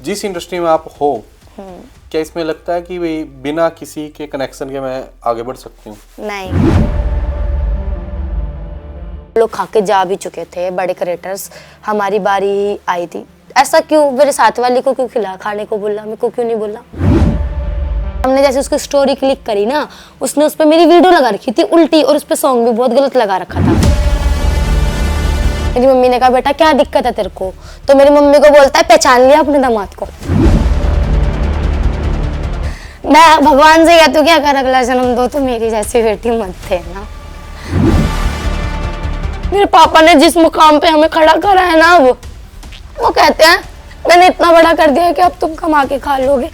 जिस इंडस्ट्री में आप हो, क्या इसमें लगता है कि भाई बिना किसी के कनेक्शन के मैं आगे बढ़ सकती हूँ? नहीं, लोग खा के जा भी चुके थे बड़े क्रिएटर्स, हमारी बारी आई थी। ऐसा क्यों मेरे साथ वाली को क्यों खिला खाने को बोला, मेरे को क्यों नहीं बोला? हमने जैसे उसकी स्टोरी क्लिक करी ना, उसने उस पर मेरी वीडियो लगा रखी थी उल्टी, और उस पर सॉन्ग भी बहुत गलत लगा रखा था। मेरी मम्मी ने कहा बेटा क्या दिक्कत है तेरे को, तो मेरी मम्मी को बोलता है पहचान लिया अपने दामाद को। मैं भगवान से कहती हूँ कि अगर अगला जन्म दो तो मेरी जैसी बेटी मत थे ना। मेरे पापा ने जिस मुकाम पे हमें खड़ा करा है ना, अब वो कहते हैं मैंने इतना बड़ा कर दिया है कि अब तुम कमा के खा लोगे।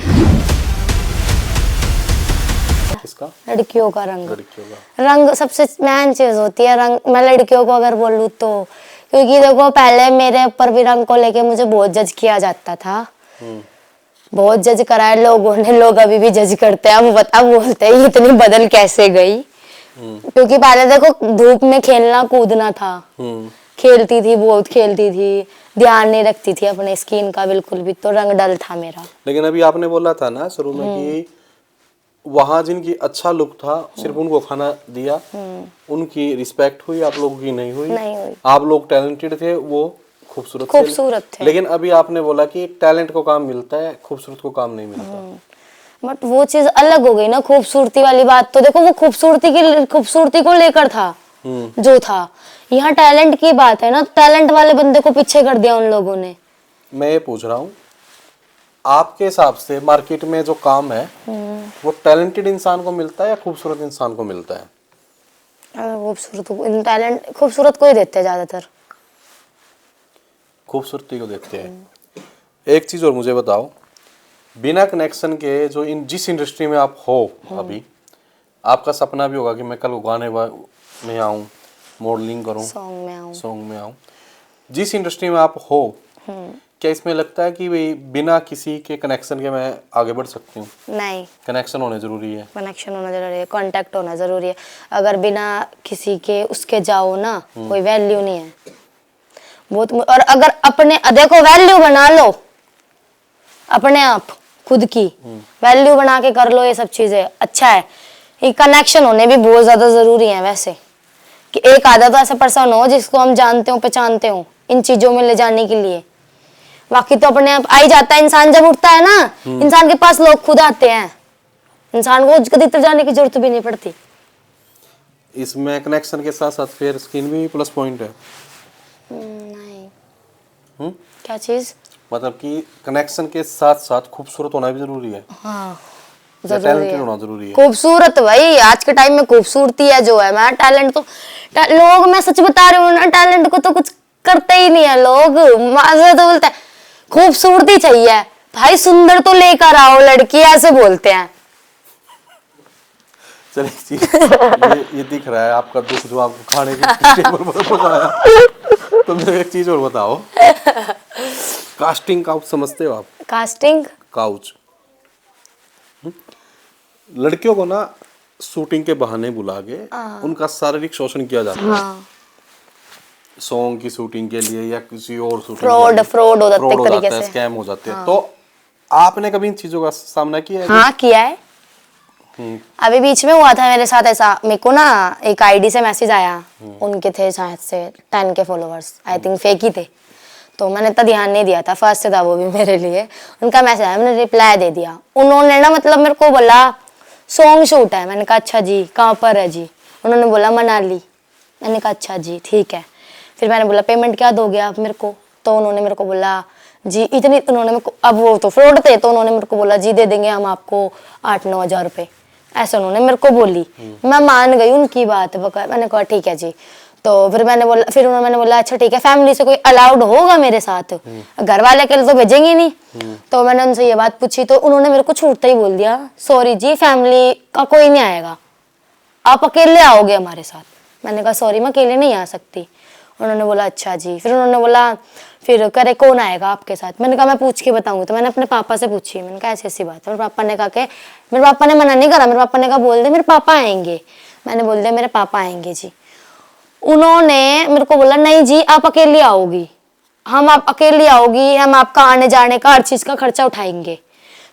किसका? लड़कियों का रंग। लड़कियों का रंग सबसे मेन चीज होती है, रंग। मैं लड़कियों को अगर बोलूँ तो, क्योंकि देखो पहले मेरे ऊपर भी रंग को लेके मुझे बहुत जज किया जाता था, बहुत जज करा है लोगों ने, लोग अभी भी जज करते हैं। अब बोलते हैं इतनी बदल कैसे गई, क्योंकि पहले देखो धूप में खेलना कूदना था, खेलती थी, बहुत खेलती थी, ध्यान नहीं रखती थी अपने स्किन का बिल्कुल भी, तो रंग डल था मेरा। लेकिन अभी आपने बोला था ना शुरू में कि वहाँ जिनकी अच्छा लुक था सिर्फ उनको खाना दिया, उनकी रिस्पेक्ट हुई, आप लोगों की नहीं हुई। नहीं हुई। आप लोग टैलेंटेड थे, वो खूबसूरत थे। लेकिन अभी आपने बोला कि टैलेंट को काम मिलता है, खूबसूरत को काम नहीं मिलता। बट वो चीज अलग हो गई ना, खूबसूरती वाली बात तो देखो वो खूबसूरती को लेकर था जो था। यहाँ टैलेंट की बात है ना, टैलेंट वाले बंदे को पीछे कर दिया उन लोगों ने। मैं ये पूछ रहा हूँ, आपके हिसाब से मार्केट में जो काम है वो टैलेंटेड इंसान को मिलता है या खूबसूरत इंसान को मिलता है? खूबसूरत को ही देते हैं ज्यादातर, खूबसूरती को देखते हैं। एक चीज और मुझे बताओ, बिना कनेक्शन के जो जिस इंडस्ट्री में आप हो अभी, आपका सपना भी होगा कि मैं कल गाने में आऊं, मॉडलिंग करूं, सॉन्ग में आऊं। जिस इंडस्ट्री में आप हो, क्या इसमें लगता है कि भाई बिना किसी के कनेक्शन के मैं आगे बढ़ सकती हूँ? नहीं, कनेक्शन होना जरूरी है। कनेक्शन होना जरूरी है, कांटेक्ट होना जरूरी है। अगर बिना किसी के उसके जाओ ना, कोई वैल्यू नहीं है बहुत। और अगर अपने देखो वैल्यू बना लो अपने आप, खुद की वैल्यू बना के कर लो, ये सब चीजें अच्छा है। ये कनेक्शन होने भी बहुत ज्यादा जरूरी है वैसे, कि एक आधा तो ऐसा पर्सन हो जिसको हम जानते हो, पहचानते हो इन चीजों में ले जाने के लिए। बाकी तो अपने आप आ ही जाता है। इंसान जब उठता है ना, इंसान के पास लोग खुद आते हैं, इंसान को कभी इधर जाने की जरूरत भी नहीं पड़ती। इसमें कनेक्शन के साथ साथ फेयर स्किन भी प्लस पॉइंट है। नहीं। क्या चीज? मतलब कि कनेक्शन के साथ साथ खूबसूरत होना भी जरूरी है। हाँ, टैलेंटेड होना जरूरी है। खूबसूरत भाई आज के टाइम में खूबसूरती है जो है। मैं टैलेंट तो लोग, मैं सच बता रही हूँ ना, टैलेंट को तो कुछ करते ही नहीं है लोग। माजे तो बोलते हैं खूबसूरती चाहिए भाई, सुंदर तो लेकर आओ लड़की, ऐसे बोलते हैं। चलिए ये दिख रहा है आपका दुख जो आपको खाने की टेबल पर पहुंचाया। तो मुझे एक चीज और बताओ, कास्टिंग काउच समझते हो आप? कास्टिंग काउच, लड़कियों को ना शूटिंग के बहाने बुला के उनका शारीरिक शोषण किया जाता है, सॉन्ग की शूटिंग के लिए या किसी और शूटिंग, फ्रॉड हो जाते हैं, स्कैम हो जाते हैं। तो आपने कभी इन चीजों का सामना किया है? हाँ किया है। अभी बीच में हुआ था मेरे साथ ऐसा, मेरे को ना एक आईडी से मैसेज आया, उनके थे शायद से 10 के फॉलोवर्स, आई थिंक फेक ही थे, तो मैंने इतना ध्यान नहीं दिया था, फर्स्ट था वो भी मेरे लिए। उनका मैसेज आया, मैंने रिप्लाई दे दिया। उन्होंने ना मतलब मेरे को बोला सॉन्ग शूट है, मैंने कहा अच्छा जी, कहाँ पर है जी? उन्होंने बोला मनाली। मैंने कहा अच्छा जी ठीक है। फिर मैंने बोला पेमेंट क्या दोगे आप मेरे को? तो उन्होंने मेरे को बोला जी इतनी, उन्होंने मेरे को, अब वो तो फ्रॉड थे, तो उन्होंने मेरे को बोला जी दे देंगे हम आपको 8-9 हज़ार रुपये, ऐसे उन्होंने मेरे को बोली। मैं मान गई उनकी बात, मैंने कहा ठीक है जी। तो फिर मैंने बोला अच्छा ठीक है, फैमिली से कोई अलाउड होगा मेरे साथ? घर वाले के लिए तो भेजेंगे नहीं। तो मैंने उनसे ये बात पूछी, तो उन्होंने मेरे को छूटते ही बोल दिया सॉरी जी फैमिली का कोई नहीं आएगा, आप अकेले आओगे हमारे साथ। मैंने कहा सॉरी मैं अकेले नहीं आ सकती। उन्होंने बोला अच्छा जी। फिर उन्होंने बोला फिर करे कौन आएगा आपके साथ? मैंने कहा मैं पूछ के बताऊंगी। तो मैंने अपने पापा से पूछी, मैंने कहा ऐसी ऐसी बात है। मेरे पापा ने कहा कि, मेरे पापा ने मना नहीं करा, मेरे पापा ने कहा बोल दे मेरे पापा आएंगे। मैंने बोल दिया मेरे पापा आएंगे जी। उन्होंने मेरे को बोला नहीं जी आप अकेली आओगी, हम आप अकेली आओगी, हम आपका आने जाने का हर चीज का खर्चा उठाएंगे,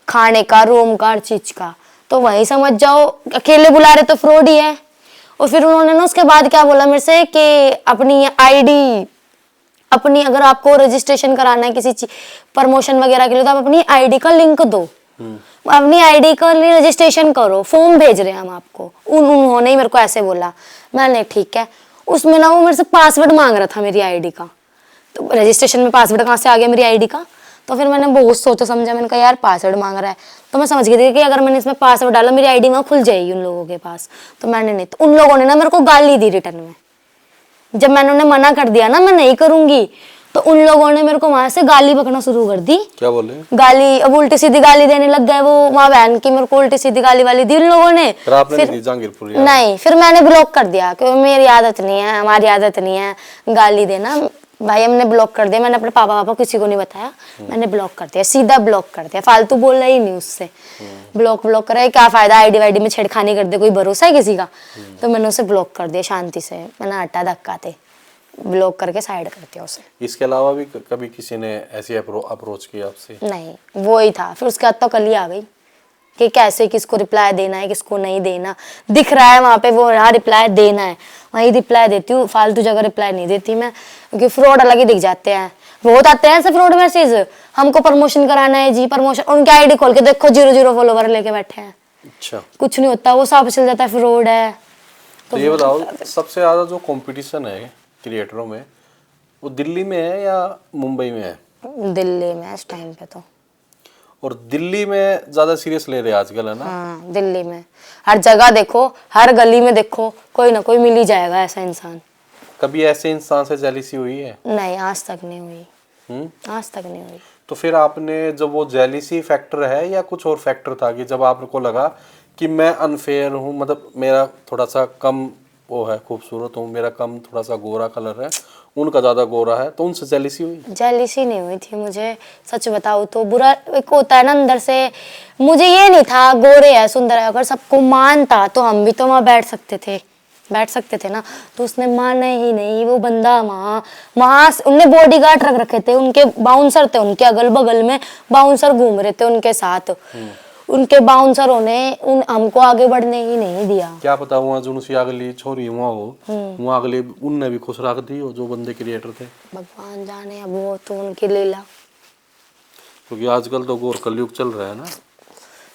खाने का, रूम का, हर चीज का। तो वही समझ जाओ, अकेले बुला रहे तो फ्रॉड ही है। और फिर उन्होंने ना उसके बाद क्या बोला मेरे से कि अपनी आईडी, अपनी अगर आपको रजिस्ट्रेशन कराना है किसी चीज प्रमोशन वगैरह के लिए, तो आप अपनी आईडी का लिंक दो, अपनी आईडी का लिए रजिस्ट्रेशन करो, फॉर्म भेज रहे हैं हम आपको। उन्होंने ही मेरे को ऐसे बोला। मैंने ठीक है। उसमें ना वो मेरे से पासवर्ड मांग रहा था मेरी आईडी का, तो रजिस्ट्रेशन में पासवर्ड कहाँ से आ गया मेरी आईडी का। तो फिर मैंने बहुत सोचा समझा, मैंने कहा यार पासवर्ड मांग रहा है, तो मैं समझ गई थी कि अगर मैंने इसमें पासवर्ड डाला मेरी आईडी वहाँ खुल जाएगी उन लोगों के पास। तो मैंने नहीं, तो उन लोगों ने ना मेरे को गाली दी रिटर्न में। जब मैंने उन्हें मना कर दिया ना मैं नहीं करूंगी, तो उन लोगों ने मेरे को वहां से गाली बकना शुरू कर दी। क्या बोले? गाली, अब उल्टी सीधी गाली देने लग गए वो, वहाँ बहन की मेरे को उल्टी सीधी गाली वाली दी उन लोगों ने। फिर आपने नहीं दी जहांगीरपुर यार? नहीं, फिर मैंने ब्लॉक कर दिया क्योंकि मेरी आदत नहीं है, हमारी आदत नहीं है गाली देना। भाई हमने ब्लॉक कर दिया, मैंने अपने पापा किसी को नहीं बताया, मैंने ब्लॉक कर दिया, सीधा ब्लॉक कर दिया, फालतू बोल रहा ही नहीं उससे। ब्लॉक करे क्या फायदा, आईडी वाईडी में छेड़खानी कर दे, कोई भरोसा है किसी का। तो मैंने उसे ब्लॉक कर दिया शांति से, मैंने हटा धक्का थे ब्लॉक करके साइड कर दिया उसे। इसके अलावा भी कभी किसी ने ऐसी अप्रोच किया आपसे? नहीं, वो ही था। फिर उसके बाद तो कल ही आ गई कि कैसे किसको रिप्लाई देना है, किसको नहीं देना। दिख रहा है वहां पे वो, हाँ रिप्लाई देना है, वहीं रिप्लाई देती हूँ, फालतू जगह रिप्लाई नहीं देती मैं, क्योंकि फ्रॉड अलग ही दिख जाते हैं, बहुत आते हैं ऐसे फ्रॉड मैसेज। हमको प्रमोशन कराना है जी, प्रमोशन, उनकी आईडी खोल के देखो 0 फॉलोवर लेके बैठे हैं। अच्छा, कुछ नहीं होता, वो साफ चल जाता है फ्रॉड है। तो ये बताओ सबसे ज्यादा जो कंपटीशन है क्रिएटरों में, वो दिल्ली में है या मुंबई में है? दिल्ली में इस टाइम पे तो। और दिल्ली में ज्यादा सीरियस ले रहे हैं आजकल, है ना? हाँ, दिल्ली में हर जगह देखो, हर गली में देखो, कोई ना कोई मिल ही जाएगा ऐसा इंसान। कभी ऐसे इंसान से जेलिसी हुई है? नहीं, आज तक नहीं हुई, आज तक नहीं हुई। तो फिर आपने, जब वो जेलिसी फैक्टर है या कुछ और फैक्टर था कि जब आपको लगा कि मैं अनफेयर हूँ, मतलब मेरा थोड़ा सा कम वो है, खूबसूरत हूँ, मेरा कम थोड़ा सा गोरा कलर है, उनका ज्यादा गोरा है, तो उनसे जेलिसी हुई? जेलिसी नहीं हुई थी मुझे, सच बताऊँ तो। बुरा एक होता है ना अंदर से, मुझे ये नहीं था गोरे है सुंदर है, अगर सबको मानता तो हम भी तो वहाँ बैठ सकते थे ना। तो उसने माना ही नहीं, वो बंदा वहाँ उनने बॉडीगार्ड रख रखे थे, उनके बाउंसर थे, उनके अगल बगल में बाउंसर घूम रहे थे उनके साथ। उनके बाउंसरों ने हमको आगे बढ़ने ही नहीं दिया। क्या पता वहाँ जो उनसी अगली छोरी वहाँ हो, वहाँ अगले उनने भी खुश रख दी हो जो बंदे क्रिएटर थे। भगवान जाने, अब वो तो उनकी लीला, क्योंकि आजकल तो घोर कलयुग चल रहा है ना।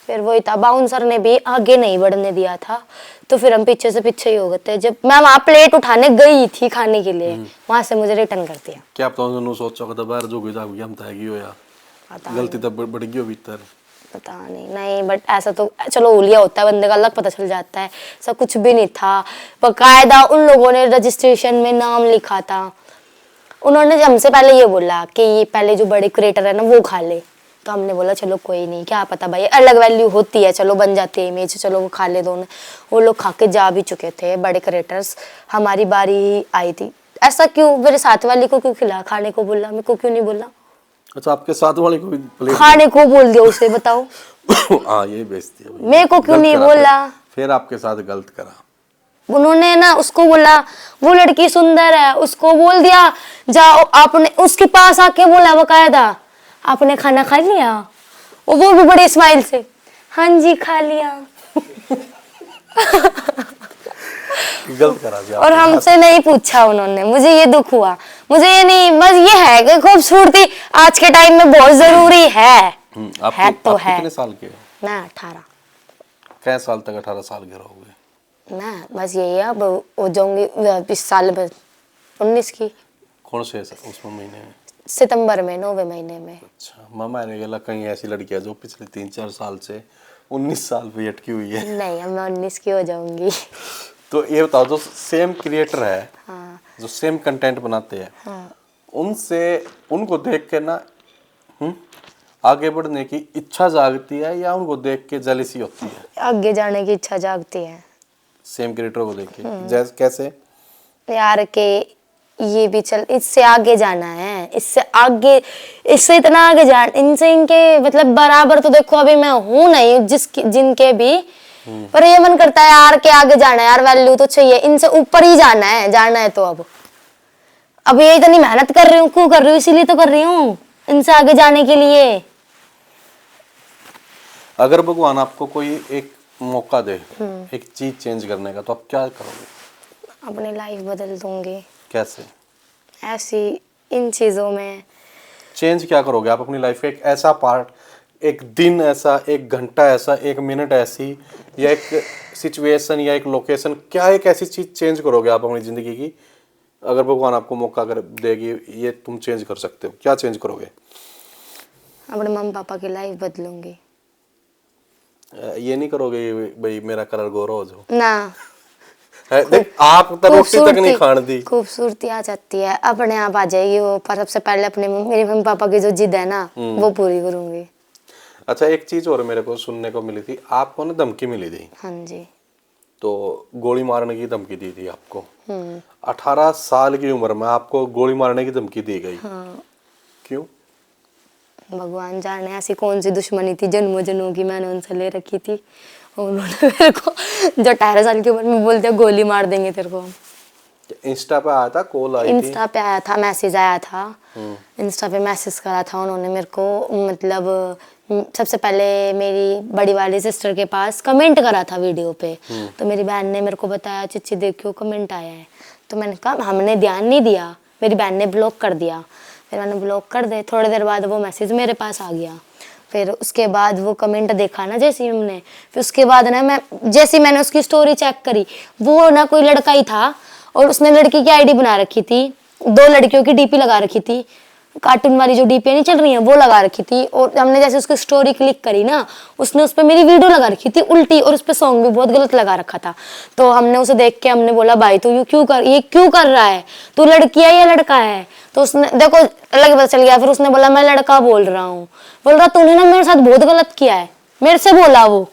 फिर वही था, बाउंसर ने भी आगे नहीं बढ़ने दिया था, तो फिर हम पीछे से पीछे ही हो गए थे। जब मैं वहाँ प्लेट उठाने गई थी खाने के लिए, वहां से मुझे रिटर्न कर दिया। क्या पता उन्होंने सोचा कि बाहर जो गई जाओगी हम ताएगी हो या गलती तब बढ़ गई हो भीतर, पता नहीं, बट ऐसा तो चलो ओलिया होता है, बंदे का अलग पता चल जाता है। सब कुछ भी नहीं था, बकायदा उन लोगों ने रजिस्ट्रेशन में नाम लिखा था। उन्होंने हमसे पहले ये बोला कि ये पहले जो बड़े क्रिएटर है ना वो खा ले, तो हमने बोला चलो कोई नहीं, क्या पता भाई अलग वैल्यू होती है, चलो बन जाती है इमेज, चलो वो खा ले दोनों। वो लोग खा के जा भी चुके थे बड़े क्रिएटर्स, हमारी बारी आई थी। ऐसा क्यों, मेरे साथ वाली को क्यों खिला, खाने को बोला, मेरे को क्यों नहीं बोला? अच्छा, आपके साथ वाले को भी प्लेट खाने को बोल दिया उसे, बताओ। हाँ, ये बेइज्जती है। मेरे को क्यों नहीं बोला? फिर आपके साथ गलत करा उन्होंने ना, उसको बोला वो लड़की सुंदर है, उसको बोल दिया जाओ, आपने उसके पास आके बोला बकायदा आपने खाना खा लिया, वो भी बड़े स्माइल से हाँ जी खा लिया। गलत करा जी। और हमसे नहीं पूछा उन्होंने, मुझे ये दुख हुआ। मुझे ये नहीं, बस ये है कि खूबसूरती आज के टाइम में बहुत जरूरी है। आप तो है। कितने साल के हो? मैं 18। कै साल तक 18 साल के रहोगे? मैं बस यही है, अब हो जाऊंगी 20 साल में, 19 की। कौन से उसमें महीने में? सितंबर में, 9वें महीने में। अच्छा, मामा ने बोला कहीं ऐसी लड़की है जो पिछले 3-4 साल से 19 साल पे अटकी हुई है। नहीं, अब मैं 19 की हो जाऊंगी। तो ये बताओ, जो सेम क्रिएटर है, हाँ, जो सेम कंटेंट बनाते हैं, हाँ। उनको देख के ना आगे बढ़ने की इच्छा जागती है या उनको देख के जेलसी होती है? आगे जाने की इच्छा जागती है। सेम क्रिएटर को देख के जैसे कैसे यार के ये भी चल, इससे आगे जाना है, इससे आगे, इससे इतना आगे जाना, इनसे इनके मतलब बराबर तो देखो अभी मैं हूं नहीं जिनके भी, पर ये मन करता है यार के आगे जाना है यार, वैल्यू तो चाहिए, इनसे ऊपर ही जाना है तो अब ये इतनी मेहनत कर रही हूँ, क्यों कर रही हूँ? इसीलिए तो कर रही हूँ, इनसे आगे जाने के लिए। अगर भगवान आपको कोई एक मौका दे एक चीज चेंज करने का, तो आप क्या करोगे? अपनी लाइफ बदल दूंगी। कैसे ऐसी इन चीजों में। चेंज क्या करोगे आप अपनी लाइफ का? एक ऐसा पार्ट, एक दिन ऐसा, एक घंटा ऐसा, एक मिनट ऐसी, या एक सिचुएशन या एक लोकेशन, क्या एक ऐसी चीज चेंज करोगे आप अपनी जिंदगी की? अगर भगवान आपको मौका कर देगी, ये तुम चेंज कर सकते हो, क्या चेंज करोगे? अपने मम्मी पापा की लाइफ बदलूंगी। ये नहीं करोगे भाई मेरा कलर गोरा हो जाओ? ना, देख आप तो रोटी तक नहीं खान दी। खूबसूरती आ जाती है, अपने आप आ जाएगी वो, पर सबसे पहले अपने मेरे मम्मी पापा की जो जिद है ना, वो पूरी करूंगी। अच्छा, एक चीज और मेरे को सुनने को मिली थी, आपको ना धमकी मिली थी। हाँ जी। तो गोली मारने की धमकी दी थी आपको। 18 साल की उम्र में आपको गोली मारने की धमकी दी गई। हाँ, क्यों? भगवान जाने ऐसी कौन सी दुश्मनी थी जन्मों जन्मों की मैंने उनसे ले रखी थी, और उन्होंने मेरे को जो 18 साल की उम्र में बोल दिया गोली मार देंगे तेरे को। इंस्टा पे आया था, कॉल आई थी? इंस्टा पे आया था, मैसेज आया था। इंस्टा पे मैसेज करा था उन्होंने मेरे को, मतलब सबसे पहले मेरी बड़ी वाली सिस्टर के पास कमेंट करा था वीडियो पे। तो मेरी बहन ने मेरे को बताया, चिच्ची देखियो कमेंट आया है। तो मैंने कहा, हमने ध्यान नहीं दिया, मेरी बहन ने ब्लॉक कर दिया। फिर मैंने ब्लॉक कर दे, थोड़ी देर बाद वो मैसेज मेरे पास आ गया। फिर उसके बाद वो कमेंट देखा ना जैसे ही हमने, फिर उसके बाद ना मैं जैसे मैंने उसकी स्टोरी चेक करी, वो ना कोई लड़का ही था, और उसने लड़की की आईडी बना रखी थी, 2 लड़कियों की डीपी लगा रखी थी, कार्टून वाली जो डीपी नहीं चल रही है वो लगा रखी थी। और हमने जैसे उसकी स्टोरी क्लिक करी ना, उसने उस पर मेरी वीडियो लगा रखी थी उल्टी, और उस पर सॉन्ग भी बहुत गलत लगा रखा था। तो हमने उसे देख के हमने बोला, भाई तू ये क्यों कर रहा है, तू लड़की है या लड़का है? तो उसने देखो अलग पता चल गया। फिर उसने बोला मैं लड़का बोल रहा हूँ। बोल रहा तूने ना मेरे साथ बहुत गलत किया है, मेरे से बोला वो।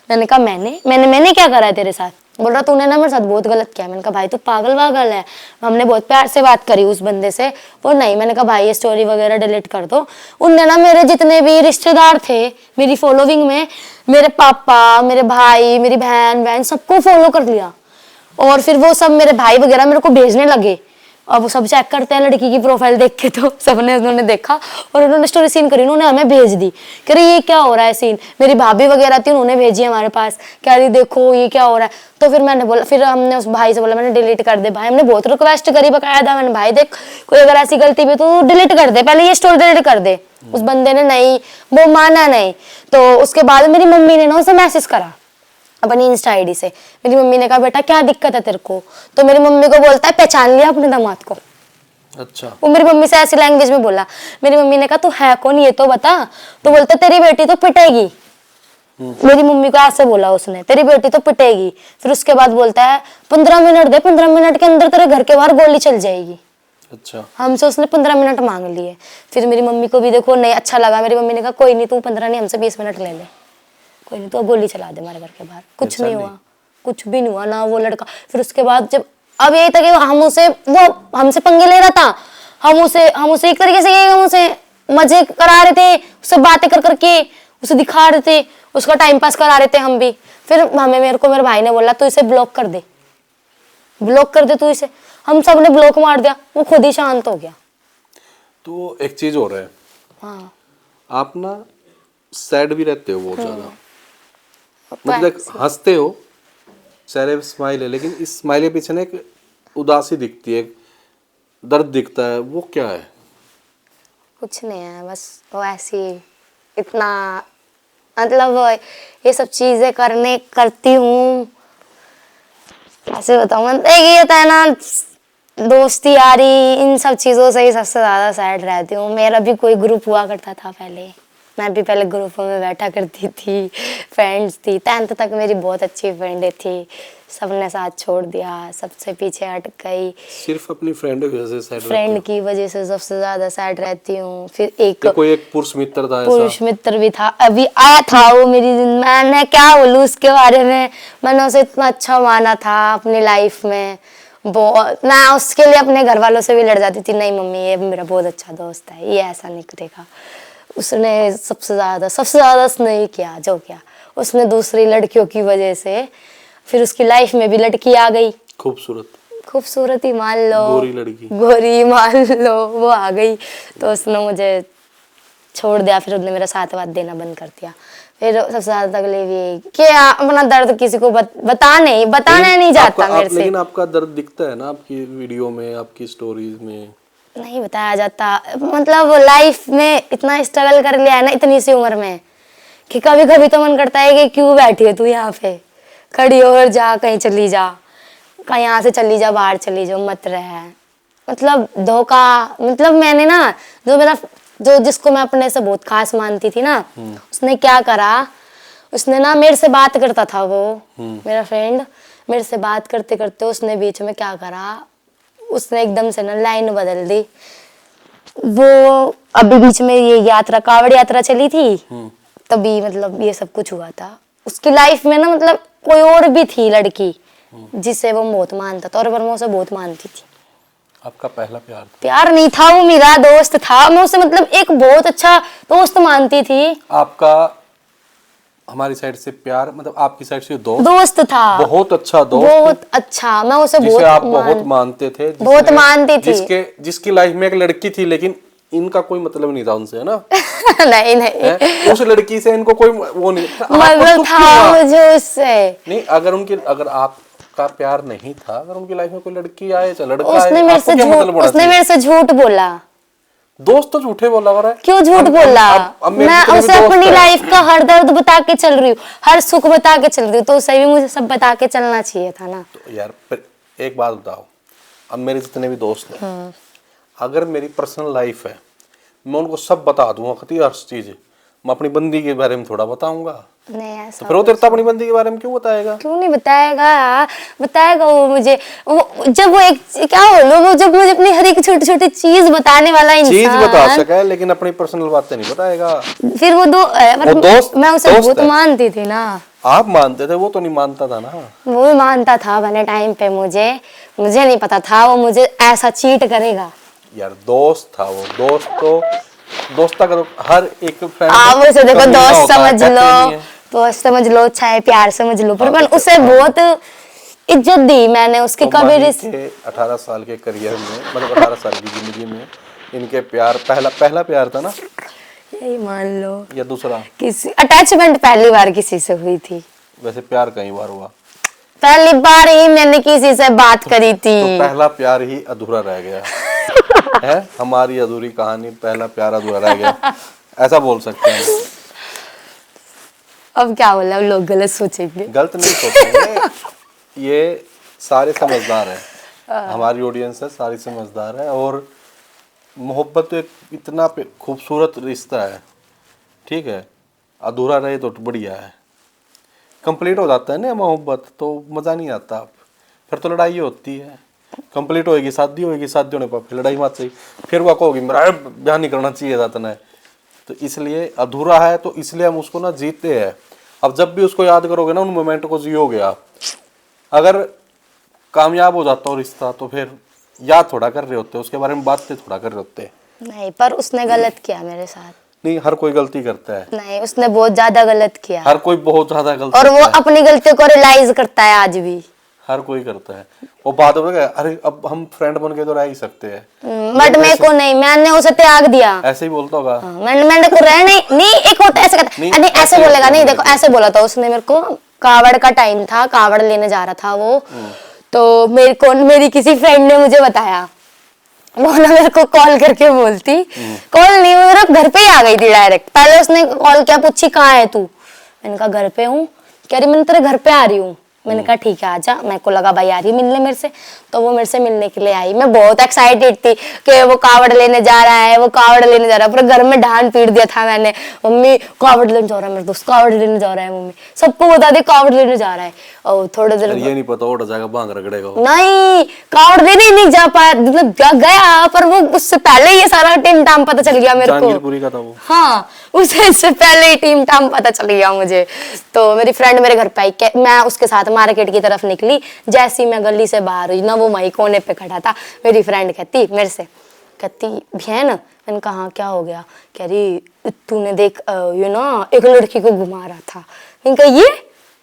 मैंने कहा मैंने क्या करा है तेरे साथ? बोल रहा तूने ना मेरे साथ बहुत गलत किया। मैंने कहा भाई तू पागल वागल है। हमने बहुत प्यार से बात करी उस बंदे से, वो नहीं। मैंने कहा भाई ये स्टोरी वगैरह डिलीट कर दो। उनने ना मेरे जितने भी रिश्तेदार थे मेरी फॉलोइंग में, मेरे पापा, मेरे भाई, मेरी बहन सबको फॉलो कर लिया। और फिर वो सब मेरे भाई वगैरह मेरे को भेजने लगे। अब वो सब चेक करते हैं लड़की की प्रोफाइल देख के, तो सबने उन्होंने देखा और उन्होंने स्टोरी सीन करी, उन्होंने हमें भेज दी। कह रही ये क्या हो रहा है सीन। मेरी भाभी वगैरह थी, उन्होंने भेजी हमारे पास, कह रही देखो ये क्या हो रहा है। तो फिर मैंने बोला, फिर हमने उस भाई से बोला मैंने डिलीट कर दे भाई। हमने बहुत रिक्वेस्ट करी बकायदा, मैंने भाई देख कोई अगर ऐसी गलती भी तो डिलीट कर दे, पहले ये स्टोरी डिलीट कर दे। उस बंदे ने नहीं, वो माना नहीं। तो उसके बाद मेरी मम्मी ने ना उसे मैसेज करा अपनी इंस्टा आईडी से। मेरी मम्मी ने कहा बेटा क्या दिक्कत है तेरे को? तो मेरी मम्मी को बोलता है पहचान लिया अपने दामाद को। अच्छा। वो मेरी मम्मी से ऐसी लैंग्वेज में बोला। मेरी मम्मी ने कहा तू है कौन ये तो बता। तो बोलता तेरी बेटी तो पिटेगी। मेरी मम्मी को ऐसे बोला उसने, तेरी बेटी तो पिटेगी। फिर उसके बाद बोलता है 15 मिनट दे, 15 मिनट के अंदर तेरे घर के बाहर गोली चल जाएगी। अच्छा। हमसे उसने 15 मिनट मांग लिए। फिर मेरी मम्मी को भी देखो नहीं अच्छा लगा। मेरी मम्मी ने कहा कोई नहीं तू 15 नहीं हमसे 20 मिनट ले ले, कोई नहीं तो गोली चला दे हमारे घर के बाहर। कुछ नहीं हुआ, कुछ भी नहीं हुआ ना वो लड़का। फिर उसके बाद जब अब यही था कि वो हमसे पंगे ले रहा था, हम उसे एक तरीके से हम उसे मजे करा रहे थे, उससे बातें कर करके उसे दिखा रहे थे, उसका टाइम पास करा रहे थे हम भी। फिर मेरे भाई ने बोला तो इसे ब्लॉक कर दे, तू इसे। हम सब ने ब्लॉक मार दिया, वो खुद ही शांत हो गया। तो एक चीज और है, हाँ आप ना सैड भी रहते हो बहुत ज्यादा, मतलब हंसते हो, चेहरे पे स्माइल है, लेकिन इस स्माइल के पीछे ना एक उदासी दिखती है, दर्द दिखता है, वो क्या है? कुछ नहीं है, बस वो ऐसी इतना मतलब ये सब चीजें करती हूँ, कैसे बताऊँ। ये होता है ना दोस्ती यारी, इन सब चीज़ों से ही सबसे ज़्यादा सैड रहती हूँ। मेरा भी कोई ग्रुप हुआ करता था पहले, मैं भी पहले ग्रुपों में बैठा करती थी, फ्रेंड्स थी। 10th तक मेरी बहुत अच्छी फ्रेंड थी, सबने साथ छोड़ दिया, सबसे पीछे हट गई। सिर्फ अपनी फ्रेंड की वजह से सैड? फ्रेंड की वजह से सबसे ज़्यादा सैड रहती हूँ। फिर कोई एक पुरुष मित्र था? पुरुष मित्र भी था, अभी आया था वो मेरी, मैंने क्या बोलूँ उसके बारे में। मैंने उसे इतना अच्छा माना था अपनी लाइफ में, बहुत। मैं उसके लिए अपने घर वालों से भी लड़ जाती थी, नहीं मम्मी ये मेरा बहुत अच्छा दोस्त है, ये ऐसा नहीं करेगा। उसने सबसे ज़्यादा उसने किया जो किया, उसने दूसरी लड़कियों की वजह से फिर उसकी लाइफ में भी लड़की आ गई, खूबसूरत खूबसूरती मान लो, गोरी लड़की। गोरी मान लो, वो आ गई तो उसने मुझे छोड़ दिया। फिर उसने मेरा साथ वाथ देना बंद कर दिया। फिर सबसे ज्यादा तकलीफ ये कि अपना दर्द किसी को बताना नहीं जाता मेरे से। लेकिन आपका दर्द दिखता है ना आपकी वीडियो में, आपकी स्टोरीज में। नहीं बताया जाता, मतलब लाइफ में इतना स्ट्रगल कर लिया है ना इतनी सी उम्र में कि कभी कभी तो मन करता है कि क्यों बैठी है तू यहाँ पे, खड़ी होकर जा, कहीं चली जा, कहीं यहाँ से चली जा, बाहर चली जाओ, मत रहे। मतलब धोखा, मतलब मैंने ना जो जिसको मैं अपने से बहुत खास मानती थी ना, उसने क्या करा, उसने ना मेरे से बात करता था वो मेरा फ्रेंड, मेरे से बात करते करते उसने बीच में क्या करा, उसने एकदम से ना लाइन बदल दी। वो अभी बीच में ये यात्रा, कावड़ यात्रा चली थी, तभी मतलब ये सब कुछ हुआ था। उसकी लाइफ में ना मतलब कोई और भी थी लड़की जिसे वो बहुत मानता था, और मैं उसे बहुत मानती थी। आपका पहला प्यार था? प्यार नहीं था, वो मेरा दोस्त था। मैं उसे मतलब एक बहुत अच्छा दोस्त मानती थी। आपका हमारी साइड से प्यार, मतलब आपकी साइड से दोस्त था, बहुत अच्छा दोस्त, बहुत अच्छा। मैं उसे जिसे आप बहुत मानते थे, बहुत मानती थी, जिसकी लाइफ में एक लड़की थी, लेकिन इनका कोई मतलब नहीं था उनसे, है ना? नहीं उस लड़की से इनको कोई वो नहीं मतलब था मुझे उससे। नहीं, अगर आपका प्यार नहीं था, अगर उनकी लाइफ में कोई लड़की आए चाहे लड़का उसने आए, उसने मेरे से झूठ बोला। दोस्त तो झूठे बोला कर रहा है। क्यों झूठ बोला? मैं उसे अपनी लाइफ का हर दर्द बता के चल रही हूँ, हर सुख बता के चल रही हूँ, तो उसे भी मुझे सब बता के चलना चाहिए था ना। तो यार फिर एक बात बताओ, अब मेरे जितने भी दोस्त हैं, अगर मेरी पर्सनल लाइफ है, मैं उनको सब बता दूंगा, कती हर चीज, मैं अपनी बंदी के बारे में थोड़ा बताऊंगा? नहीं ऐसा तो फिर वो तेरे अपनी बंदी के बारे में क्यों बताएगा? क्यों नहीं बताएगा? बताएगा वो मुझे। जब वो एक क्या बोलो, वो जब मुझे अपनी हर एक छोटी छोटी चीज बताने वाला इंसान, चीज बता सके लेकिन अपनी पर्सनल बातें नहीं बताएगा। फिर वो दोस्त, मैं उसे बहुत मानती थी ना। आप मानते थे, वो तो नहीं मानता था ना। वो भी मानता था अपने टाइम पे, मुझे नहीं पता था वो मुझे ऐसा चीट करेगा। यार दोस्त था वो, दोस्त का तो हर एक फ्रेंड, आप उसे देखो दोस्त समझ लो, दोस्त समझ लो, चाहे प्यार समझ लो, पर उसे बहुत इज्जत दी मैंने उसके। तो कभी 18 साल के करियर में, मतलब 18 साल की जिंदगी में इनके प्यार पहला प्यार था ना? यही मान लो, या दूसरा? किसी अटैचमेंट पहली बार किसी से हुई थी। वैसे प्यार कई बार हुआ, पहली बार ही मैंने किसी से बात करी थी। तो पहला प्यार ही अधूरा रह गया है। हमारी अधूरी कहानी, पहला प्यार अधूरा रह गया, ऐसा बोल सकते हैं। अब क्या बोला, लोग गलत सोचेंगे। गलत नहीं सोचेंगे, ये सारे समझदार हैं, हमारी ऑडियंस है सारी समझदार है। और मोहब्बत तो एक इतना खूबसूरत रिश्ता है, ठीक है, अधूरा रहे तो बढ़िया है। कंप्लीट हो जाता है ना मोहब्बत तो मज़ा नहीं आता, फिर तो लड़ाई होती है। कंप्लीट होएगी, शादी होएगी, शादी होने पर फिर लड़ाई मत सही, फिर वो कहोगी मेरा ब्याह नहीं करना चाहिए था तने। तो इसलिए अधूरा है, तो इसलिए हम उसको ना जीते हैं। अब जब भी उसको याद करोगे ना, उन मोमेंट को जियोगे आप। अगर कामयाब हो जाता हो रिश्ता तो फिर याद थोड़ा कर रहे होते, उसके बारे में बातें थोड़ा कर रहे होते। नहीं, पर उसने गलत किया मेरे साथ। नहीं, हर कोई गलती करता है। नहीं, उसने बहुत ज्यादा गलत किया। हर कोई बहुत ज्यादा गलती और वो अपनी गलती को रियलाइज करता है आज भी। हर कोई करता है। वो बात हो गया, अरे अब हम फ्रेंड बन के तो रह ही सकते हैं, बट मेरे को नहीं, मैंने उसे त्याग दिया। ऐसे ही बोलता होगा। मैंने को रह नहीं एक होता ऐसे कहता नहीं, ऐसे बोलेगा नहीं। देखो ऐसे बोला था उसने मेरे को, कावड़ का टाइम था, कावड़ लेने जा रहा था वो, तो मेरी किसी फ्रेंड ने मुझे बताया। वो ना मेरे को कॉल करके बोलती, कॉल नहीं, वो मेरे घर पे ही आ गई थी डायरेक्ट। पहले उसने कॉल किया, पूछी कहाँ है तू, मैंने कहा घर पे हूँ। कह रही मैं तेरे घर पे आ रही हूँ। मैंने कहा ठीक है आजा। मेरे को लगा भाई आ रही है मिलने मेरे से, तो वो मेरे से मिलने के लिए आई। मैं बहुत एक्साइटेड थी कि वो कावड़ लेने जा रहा है, वो कावड़ लेने जा रहा है। पूरे घर में ढांड पीट दिया था मैंने, मम्मी कावड़ लेने जा रहा है मेरे दोस्त, कावड़ लेने जा रहा है, मम्मी सबको बता दे कावड़ लेने जा रहा है। और थोड़े देर ये नहीं पता उड़ जाएगा, भांग रगड़ेगा। नहीं, कावड़ लेने नहीं जा पाया, मतलब गया, पर वो उससे पहले ये सारा टीम टाम पता चल गया मेरे को। पूरी का था वो। हाँ, उससे पहले ही टीम टाम पता चल गया मुझे। तो मेरी फ्रेंड मेरे घर पे आई, मैं उसके साथ मार्केट की तरफ निकली। जैसी मैं गली से बाहर हुई ना, वो वहीं कोने पे खड़ा था। मेरी फ्रेंड कहती मेरे से, कहती बहन, मैंने कहा हाँ क्या हो गया? कह रही तूने देख एक लड़की को घुमा रहा था। मैंने कहा ये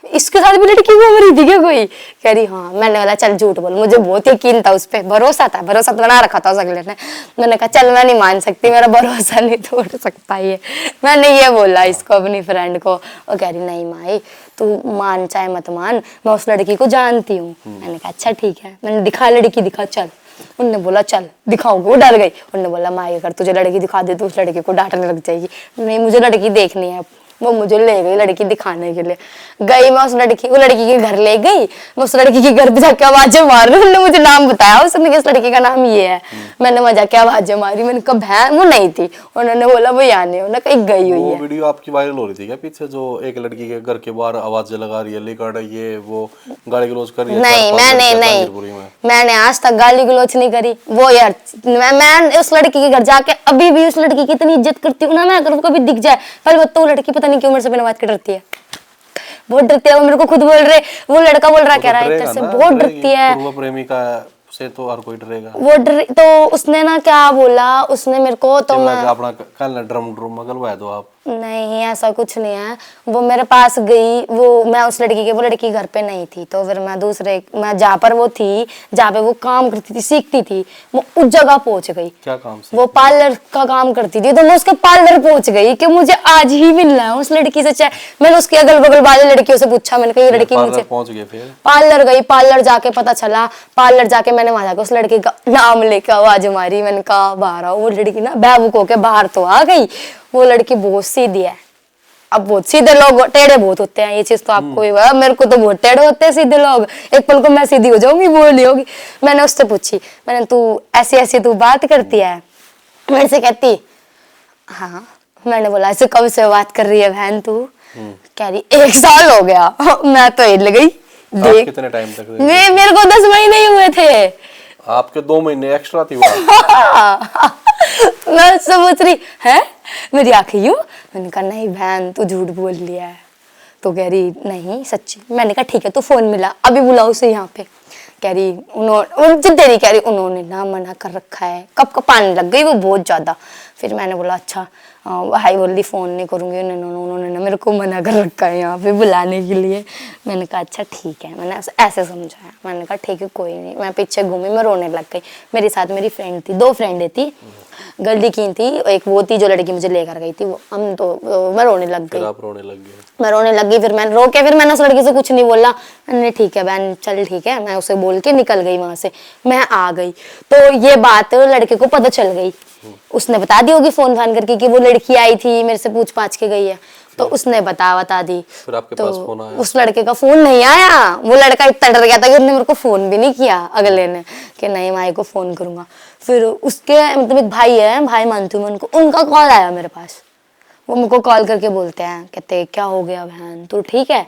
इसके साथ भी लड़की घूम रही थी क्या कोई? कह रही हाँ। मैंने बोला चल झूठ बोल, मुझे बहुत यकीन था उस पर, भरोसा तो बना रखा था उस अगले ने। मैंने कहा चल मैं नहीं मान सकती, मेरा भरोसा नहीं तोड़ सकता ये। मैंने ये बोला इसको, अपनी फ्रेंड को। वो कह रही नहीं माई तू मान चाहे मत मान, मैं उस लड़की को जानती हूँ। मैंने कहा अच्छा ठीक है। मैंने दिखा लड़की, दिखा चल। उनने बोला चल दिखाऊंगी। वो डर गई। उनने बोला माई अगर तुझे लड़की दिखा दे तो उस लड़के को डांटने लग जाएगी। नहीं मुझे लड़की देखनी है। वो मुझे ले गई लड़की दिखाने के लिए। गई मैं वो लड़की के घर ले गई। मैं उस लड़की के घर पे जाके आवाजें मार रही। उन्होंने मुझे नाम बताया, उसने कि इस लड़की का नाम ये है। मैंने वहां जाके आवाजें मारी। मैंने कहा बहन, वो नहीं थी। उन्होंने बोला वो यहाँ नहीं, उन्होंने कहीं गई हुई वो है। वीडियो आपकी वायरल हो रही थी क्या पीछे, जो एक लड़की के घर के बाहर आवाजें लगा रही है, लेकर ये वो गाली गलौज कर रही है? नहीं मैंने मैंने आज तक गाली गलौज नहीं करी। वो यार मैं उस लड़की के घर जाके अभी भी उस लड़की की इतनी इज्जत करती हूँ ना मैं, अगर वो कभी दिख जाए। पहले बता वो लड़की पता नहीं क्यों मेरे से बिना बात के डरती है, बहुत डरती है। वो मेरे को खुद बोल रहे, वो लड़का बोल रहा, कह रहा है जैसे बहुत डरती है। पूर्व प्रेमिका से तो हर कोई डरेगा। वो डर तो उसने ना क्या बोला, उसने मेरे को तो मैं अपना कल ड्रम मगलवा दो आप। नहीं ऐसा कुछ नहीं है। वो मेरे पास गई, वो मैं उस लड़की के, वो लड़की घर पे नहीं थी तो फिर मैं जहाँ पर वो थी, जहाँ पे वो काम करती थी, सीखती थी, वो उस जगह पहुंच गई। क्या काम से? वो पार्लर का काम करती थी, तो मैं उसके पार्लर पहुंच गई कि मुझे आज ही मिलना है उस लड़की से। चाहे मैंने उसके अगल बगल वाले लड़कियों से पूछा, मैंने कहा ये लड़की मुझे पहुंच गए। फिर पार्लर गई, पार्लर जाके पता चला, पार्लर जाके मैंने वहां जाके उस लड़की का नाम लेके आवाज मारी। मैंने कहा बाहर आओ। वो लड़की ना बेवकूफ होके बाहर तो आ गई। वो लड़की बहुत सीधी है। अब बहुत सीधे लोग टेढ़े बहुत होते हैं, ये चीज तो आपको ही पता। मेरे को तो बहुत टेढ़े होते हैं सीधे लोग। एक पल को मैं सीधी हो जाऊंगी, बोल रही होगी। मैंने उससे पूछी, मैंने तू ऐसी ऐसी तू बात करती है? मेरे से कहती हाँ। मैंने बोला ऐसे कब से बात कर रही है बहन तू? कह रही 1 साल हो गया। मैं तो हिल गई। देख कितने टाइम तक? मेरे को 10 महीने ही हुए थे। आपके 2 महीने एक्स्ट्रा थी। मैं समझ रही है, मेरी आंखें यूं। मैंने कहा नहीं बहन तू झूठ बोल लिया है। तो कह रही नहीं सच्ची। मैंने कहा ठीक है तू फोन मिला, अभी बुलाओ उसे यहाँ पे। कह रही उन्होंने कह रही उन्होंने ना मना कर रखा है। कब कब आने लग गई वो बहुत ज्यादा। फिर मैंने बोला अच्छा भाई बोली फोन नहीं करूंगी, उन्होंने ना मेरे को मना कर रखा है यहाँ पे बुलाने के लिए। मैंने कहा अच्छा ठीक है। मैंने ऐसे समझाया। मैंने कहा ठीक है कोई नहीं। मैं पीछे घूमी, मैं रोने लग गई। मेरे साथ मेरी फ्रेंड थी, 2 फ्रेंडें थी। गली की थी, एक वो थी जो लड़की मुझे लेकर गई थी। वो हम तो मैं रोने लग गई। आप रोने लग गए? मैं रोने लगी। फिर मैंने रो के फिर मैंने उस लड़की से कुछ नहीं बोला। मैंने ठीक है बहन चल ठीक है। मैं उसे बोल के निकल गई वहां से। मैं आ गई तो ये बात लड़के को पता चल गई। उसने बता दी होगी फोन फान करके कि वो लड़की आई थी मेरे से पूछ पाछ के गई है। तो उसने बता दी। फिर आपके तो पास फोन आया? उस लड़के का फोन नहीं आया। वो लड़का इतना डर गया था कि उसने मेरे को फोन भी नहीं किया अगले ने कि नहीं माई को फोन करूंगा। फिर उसके मतलब एक भाई है, भाई मानती हूँ मैं उनको, उनका कॉल आया मेरे पास। वो मेरे को कॉल करके बोलते हैं, कहते क्या हो गया बहन तू ठीक है?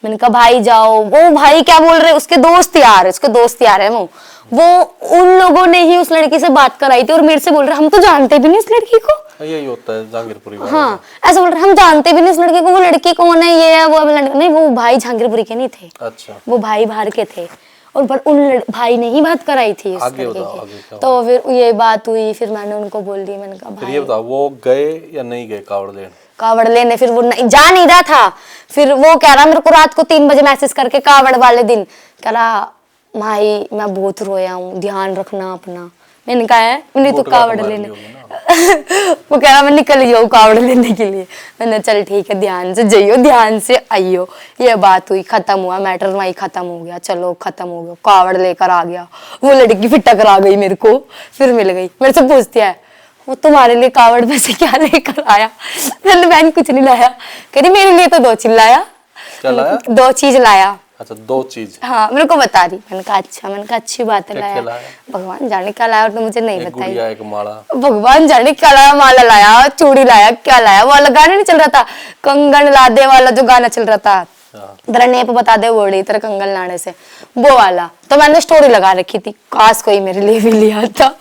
मैंने कहा भाई जाओ। वो भाई क्या बोल रहे, उसके दोस्त यार है वो उन लोगों ने ही उस लड़की से बात कराई थी और मेरे से बोल रहे हम तो जानते भी नहीं इस लड़की को। यही होता है जहांगीरपुरी वाला। हाँ ऐसा बोल रहे हम जानते भी नहीं इस लड़की को, वो लड़की कौन है ये है वो नहीं। वो भाई जहांगीरपुरी के नहीं थे। अच्छा। वो भाई बाहर के थे और पर उन भाई ने ही बात कराई थी इस लड़के की। तो फिर ये बात हुई। फिर मैंने उनको बोल दी, मैंने कहा भाई ये बताओ वो गए या नहीं गए कावड़ लेने? फिर वो जा नहीं रहा था। फिर वो कह रहा मेरे को रात को 3 बजे मैसेज करके कावड़ वाले दिन कह रहा माही मैं बहुत रोया हूँ, ध्यान रखना अपना। मैंने कहा है मैंने तो कावड़ लेने वो कह रहा मैं निकल गया हूँ कावड़ लेने के लिए। मैंने चल ठीक है ध्यान से जाइयो ध्यान से आइयो। ये बात हुई, खत्म हुआ मैटर, वही खत्म हो गया। चलो खत्म हो गया, कावड़ लेकर आ गया। वो लड़की फिर टकरा गई मेरे को, फिर मिल गई। मेरे से पूछती है वो तुम्हारे लिए कावड़ में से क्या लेकर आया? मैंने बहन कुछ नहीं लाया। कह रही मेरे लिए तो 2 चीज लाया। 2 चीज लाया। अच्छा 2 चीज? हाँ मेरे को बता रही। मैंने कहा अच्छा। मैंने कहा अच्छी बात है लाया। भगवान जाने क्या लाया तो मुझे नहीं बताई। एक माला। भगवान जाने क्या लाया, माला लाया, चूड़ी लाया, क्या लाया। वो वाला गाना नहीं चल रहा था, कंगन ला दे वाला जो गाना चल रहा था, तेरा नेप बता दे वोड़ी तेरा कंगन लाने से, वो वाला। तो मैंने स्टोरी लगा रखी थी, काश कोई मेरे लिए भी लिया था।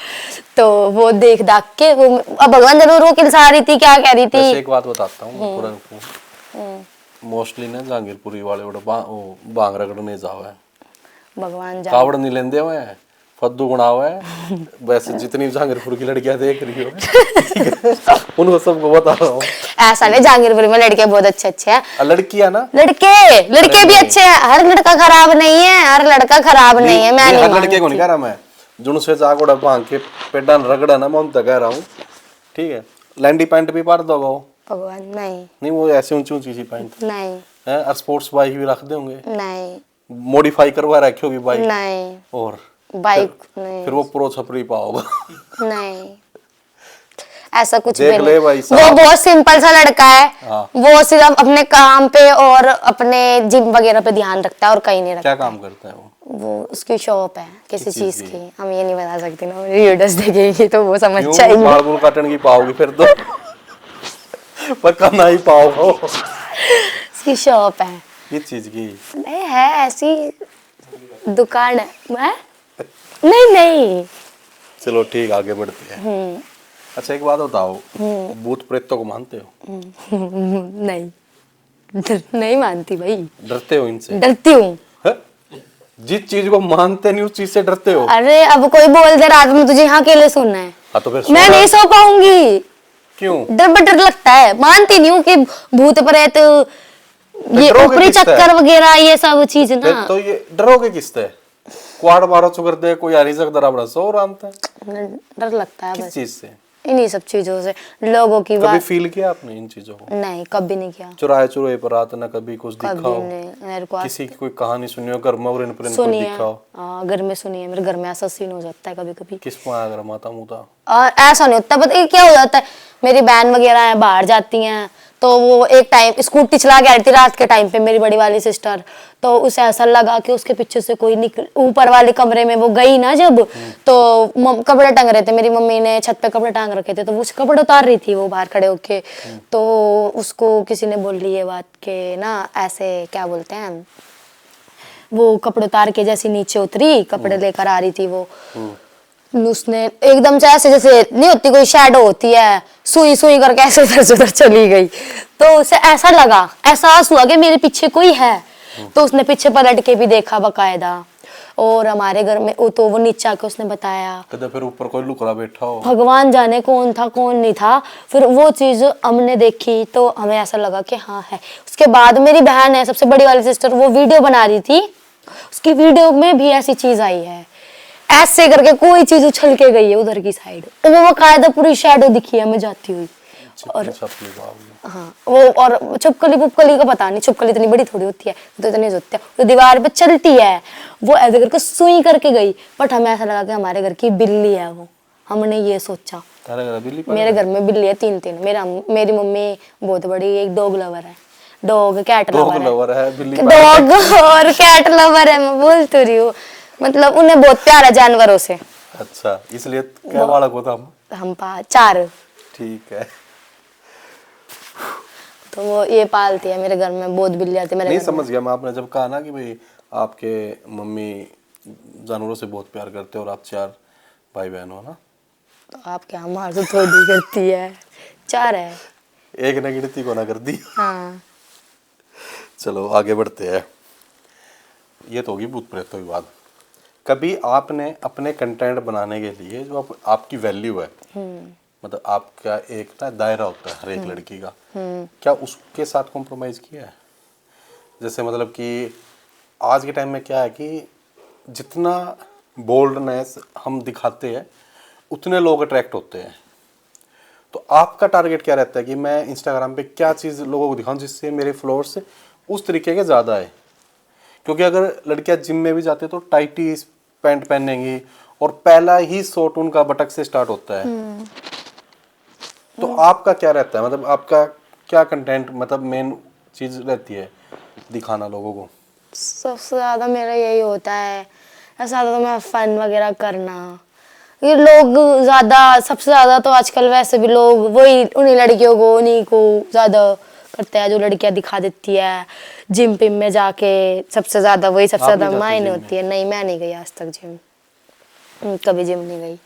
तो वो देख दाख के वो अब भगवान जरूर वो किलसा रही थी, क्या कह रही थी। एक बात बताता हूँ तुरंत। मोस्टली ना जहांगीरपुरी वाले बांग रगड़ने जाओ है, भगवान कावड़ नहीं लेंदे हुए हैं, फद्दू गुणा हुआ है। वैसे जितनी जहांगीरपुर की लड़कियां देख रही हो उनको सबको बता रहा हूँ ऐसा नहीं, जहांगीरपुर में लड़के बहुत अच्छे अच्छे हैं। लड़कियां ना, लड़के भी अच्छे हैं, हर लड़का खराब नहीं है, हर लड़का खराब नहीं है, मैं नहीं हर लड़के को नहीं मानती। कह रहा मैं, जुनसे जागोड़ा भांग के पेडा रगड़ा ना, मैं उनसे कह रहा हूँ, ठीक है। लैंडी पैंट भी पार दोगा वो? भगवान नहीं नहीं, वो ऐसे ऊंची ऊंची सी पैंट नहीं है। और स्पोर्ट्स बाइक भी रख देंगे, नहीं मॉडिफाई करवा रखी होगी बाइक, नहीं और बाइक फिर नहीं वो प्रो छपरी पाओगा। नहीं, ऐसा कुछ देख भी ले नहीं। भाई वो साहब। बहुत सिंपल सा लड़का है, हाँ। वो सिर्फ अपने काम पे और अपने जिम वगैरह पे ध्यान रखता है और कहीं नहीं रखता। क्या काम करता है वो? उसकी शॉप है किसी किस चीज चीज़ की, हम ये नहीं बता सकते ना, वीडियोस देखेंगे तो वो समझ क्यों? जाएंगे। बाल बुल काटने की पाओगी फिर तो। पक्का ना ही पाओगे। उसकी शॉप है, किस चीज की? नहीं है ऐसी दुकान है। नहीं नहीं चलो ठीक, आगे बढ़ते हैं। अच्छा एक बात बताओ, भूत प्रेतों को मानते हो? नहीं नहीं मानती भाई, डरते हो इनसे? डरती हूँ। हैं? जिस चीज को मानते नहीं उस चीज से डरते हो? अरे अब कोई बोल दे रात में तुझे यहाँ अकेले सोना है, हाँ तो फिर मैं नहीं सो पाऊंगी, क्यों? डर लगता है, मानती नहीं हूँ कि भूत प्रेत ये डरोगे ऊपरी किससे? चक्कर वगैरह ये सब चीज फिर ना। तो ये डरोगे किससे? क्वाड मारो चुकर दे कोई हरी जग दरा बड़ा सो रामता है। डर लगता है किस बस चीज से? इन्हीं सब चीजों से, लोगों की कभी बात। फील किया आपने इन चीजों को? नहीं कभी नहीं किया, चुराए चुराए पर रात ना कभी कुछ दिखा कभी हो? नहीं मेरे को। किसी की कोई कहानी सुनी हो, घर में उड़न पुरन कोई सुनिए, दिखा हो? घर में सुनिए, मेरे घर में ऐसा सीन हो जाता है कभी कभी। किस में आया माता मुता? और ऐसा नहीं होता, पता है क्या हो जाता है, मेरी बहन वगैरह है बाहर जाती हैं, तो वो एक टाइम स्कूटी चला के आ रही थी रात के टाइम पे, मेरी बड़ी वाली सिस्टर, तो उसे ऐसा लगा कि उसके पीछे से कोई निकल, ऊपर वाले कमरे में वो गई ना जब, तो कपड़े टंग रहे थे, मेरी मम्मी ने छत पे कपड़े टांग रखे थे, तो वो कपड़े उतार रही थी वो बाहर खड़े होके, तो उसको किसी ने बोल ली ये बात के ना, ऐसे क्या बोलते हैं, वो कपड़े उतार के जैसे नीचे उतरी, कपड़े लेकर आ रही थी वो, उसने एकदम से ऐसे, जैसे नहीं होती कोई शैडो होती है, सुई सुई करके ऐसे इधर से उधर चली गई, तो उसे ऐसा लगा, एहसास हुआ कि मेरे पीछे कोई है, तो उसने पीछे पलट के भी देखा बकायदा, और हमारे घर में तो वो नीचे आके उसने बताया, कदे फिर ऊपर कोई लुकरा बैठा हो? भगवान जाने कौन था कौन नहीं था, फिर वो चीज हमने देखी तो हमें ऐसा लगा कि हाँ है। उसके बाद मेरी बहन है सबसे बड़ी वाली सिस्टर, वो वीडियो बना रही थी, उसकी वीडियो में भी ऐसी चीज आई है, ऐसे करके कोई चीज उछल के गई है उधर की साइड, और वो बकायदा पूरी शैडो दिखी है हमें जाती हुई। और हाँ वो, और छुपकली पुपकली का पता नहीं, छुपकली इतनी बड़ी थोड़ी होती है, तो इतनी होती है, तो दीवार पे चलती है, वो ऐसे करके सुई करके गई, बट हमें ऐसा लगा कि हमारे घर की बिल्ली है वो, हमने ये सोचा। मेरे घर में बिल्ली है तीन तीन, मेरी मम्मी बहुत बड़ी एक डॉग लवर है, डॉग कैट लवर है, डॉग और कैट लवर है, मैं बोल तो रही हूँ, मतलब उन्हें बहुत प्यार है जानवरों से। अच्छा, इसलिए क्या बालक होता हम चार, ठीक है। तो वो ये पालती है मेरे घर में, बहुत बिल्ली आती है मेरे नहीं घर समझ गया मैं, आपने जब कहा ना कि भाई आपके मम्मी जानवरों से बहुत प्यार करते हैं और आप 4 भाई बहन हो ना, तो आप क्या हमारे से थोड़ी करती है, 4 है। एक ने गिनती को ना कर दी। हाँ चलो आगे बढ़ते हैं। ये तो होगी भूत प्रेतों की बात। कभी आपने अपने कंटेंट बनाने के लिए जो आपकी वैल्यू है, मतलब आपका एक ना दायरा होता है हर एक लड़की का, क्या उसके साथ कॉम्प्रोमाइज किया है? जैसे मतलब कि आज के टाइम में क्या है कि जितना बोल्डनेस हम दिखाते हैं उतने लोग अट्रैक्ट होते हैं, तो आपका टारगेट क्या रहता है कि मैं इंस्टाग्राम पे क्या चीज़ लोगों को दिखाऊं जिससे मेरे फॉलोअर्स उस तरीके के ज़्यादा है? क्योंकि अगर लड़कियां जिम में भी जाते तो टाइटी पैंट पहनेंगी और पहला ही शॉट उनका बटक से स्टार्ट होता है, तो आपका क्या रहता है, मतलब आपका क्या कंटेंट, मतलब मेन चीज़ रहती है दिखाना लोगों को? सबसे ज्यादा मेरा यही होता है, ऐसा ज्यादा तो मैं फन वगैरह करना, ये लोग ज्यादा, सबसे ज्यादा तो आजकल वैसे भी लोग वही उन्हीं लड़कियों को, उन्हीं को ज्यादा करते हैं जो लड़कियां दिखा देती है जिम पिम में जाके, सबसे ज्यादा वही सबसे ज्यादा मायने होती है। नहीं मैं नहीं गई आज तक जिम, कभी जिम नहीं गई,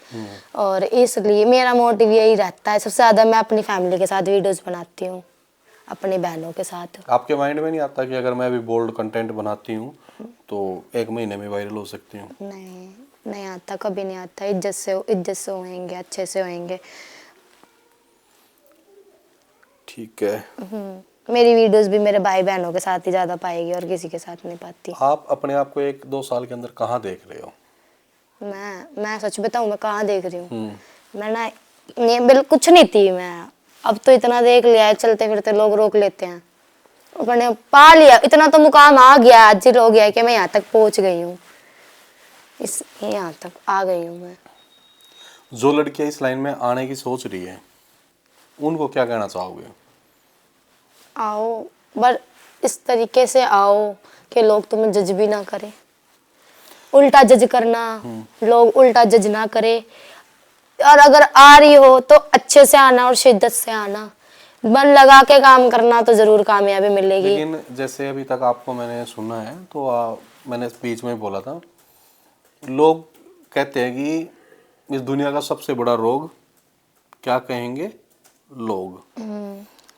और इसलिए मेरा मोटिव यही रहता है, सबसे ज्यादा मैं अपनी फैमिली के साथ वीडियोस बनाती हूँ, अपनी बहनों के साथ। आपके माइंड में नहीं आता कि अगर मैं अभी बोल्ड कंटेंट बनाती हूँ तो 1 महीने में वायरल हो सकती हूँ? नहीं नहीं आता, कभी नहीं आता, इज्जत से होंगे, अच्छे से होंगे। ठीक है। मेरी वीडियोस भी मेरे भाई बहनों के साथ ही ज्यादा पाएगी और किसी के साथ नहीं पाती। आप अपने आप को 1-2 साल के अंदर कहाँ देख रहे हो? मैं सच बताऊं, मैं कहाँ देख रही हूँ, मैं ना ये बिल्कुल कुछ नहीं थी मैं। अब तो इतना देख लिया है, चलते फिरते लोग रोक लेते हैं। मैंने पा लिया, इतना तो मुकाम आ गया, हाजिर हो गया कि मैं यहाँ तक पहुंच गई हूँ, इस यहाँ तक आ गई हूँ मैं। जो लड़कियां इस लाइन में आने की सोच रही है, उनको क्या कहना चाहोगे? आओ, पर इस तरीके से आओ कि लोग तुम्हें जज भी ना करें। उल्टा जज करना, लोग उल्टा जज ना करे। और अगर आ रही हो तो अच्छे से आना और शिद्दत से आना, मन लगा के काम करना, तो जरूर कामयाबी मिलेगी। लेकिन जैसे अभी तक आपको मैंने सुना है तो मैंने बीच में बोला था, लोग कहते हैं कि इस दुनिया का सबसे बड़ा रोग क्या कहेंगे लोग।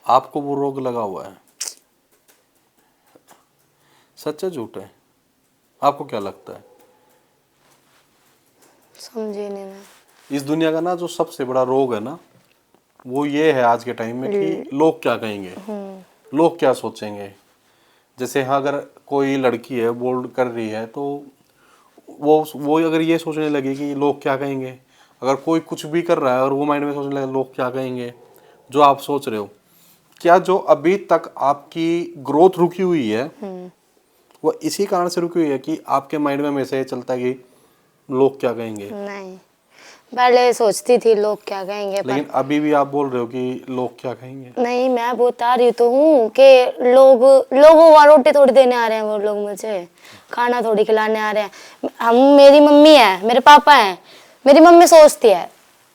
आपको वो रोग लगा हुआ है, सच है झूठ है? आपको क्या लगता है? समझी नहीं मैं। इस दुनिया का ना जो सबसे बड़ा रोग है ना, वो ये है आज के टाइम में कि लोग क्या कहेंगे, लोग क्या सोचेंगे। जैसे हाँ, अगर कोई लड़की है बोल्ड कर रही है तो वो अगर ये सोचने लगे कि लोग क्या कहेंगे, अगर कोई कुछ भी कर रहा है और वो माइंड में सोचने लगे लोग क्या कहेंगे, जो आप सोच रहे हो, क्या जो अभी तक आपकी ग्रोथ रुकी हुई है वो इसी कारण से रुकी हुई है कि आपके माइंड में हमेशा ये चलता है कि लोग क्या कहेंगे? नहीं, पहले सोचती थी लोग क्या कहेंगे, लेकिन अभी भी आप बोल रहे हो कि लोग क्या कहेंगे। नहीं, मैं बता रही तो हूँ कि लोगों को रोटी थोड़ी देने आ रहे हैं वो लोग, मुझे खाना थोड़ी खिलाने आ रहे हैं। मेरी मम्मी है, मेरे पापा हैं, मेरी मम्मी सोचती है,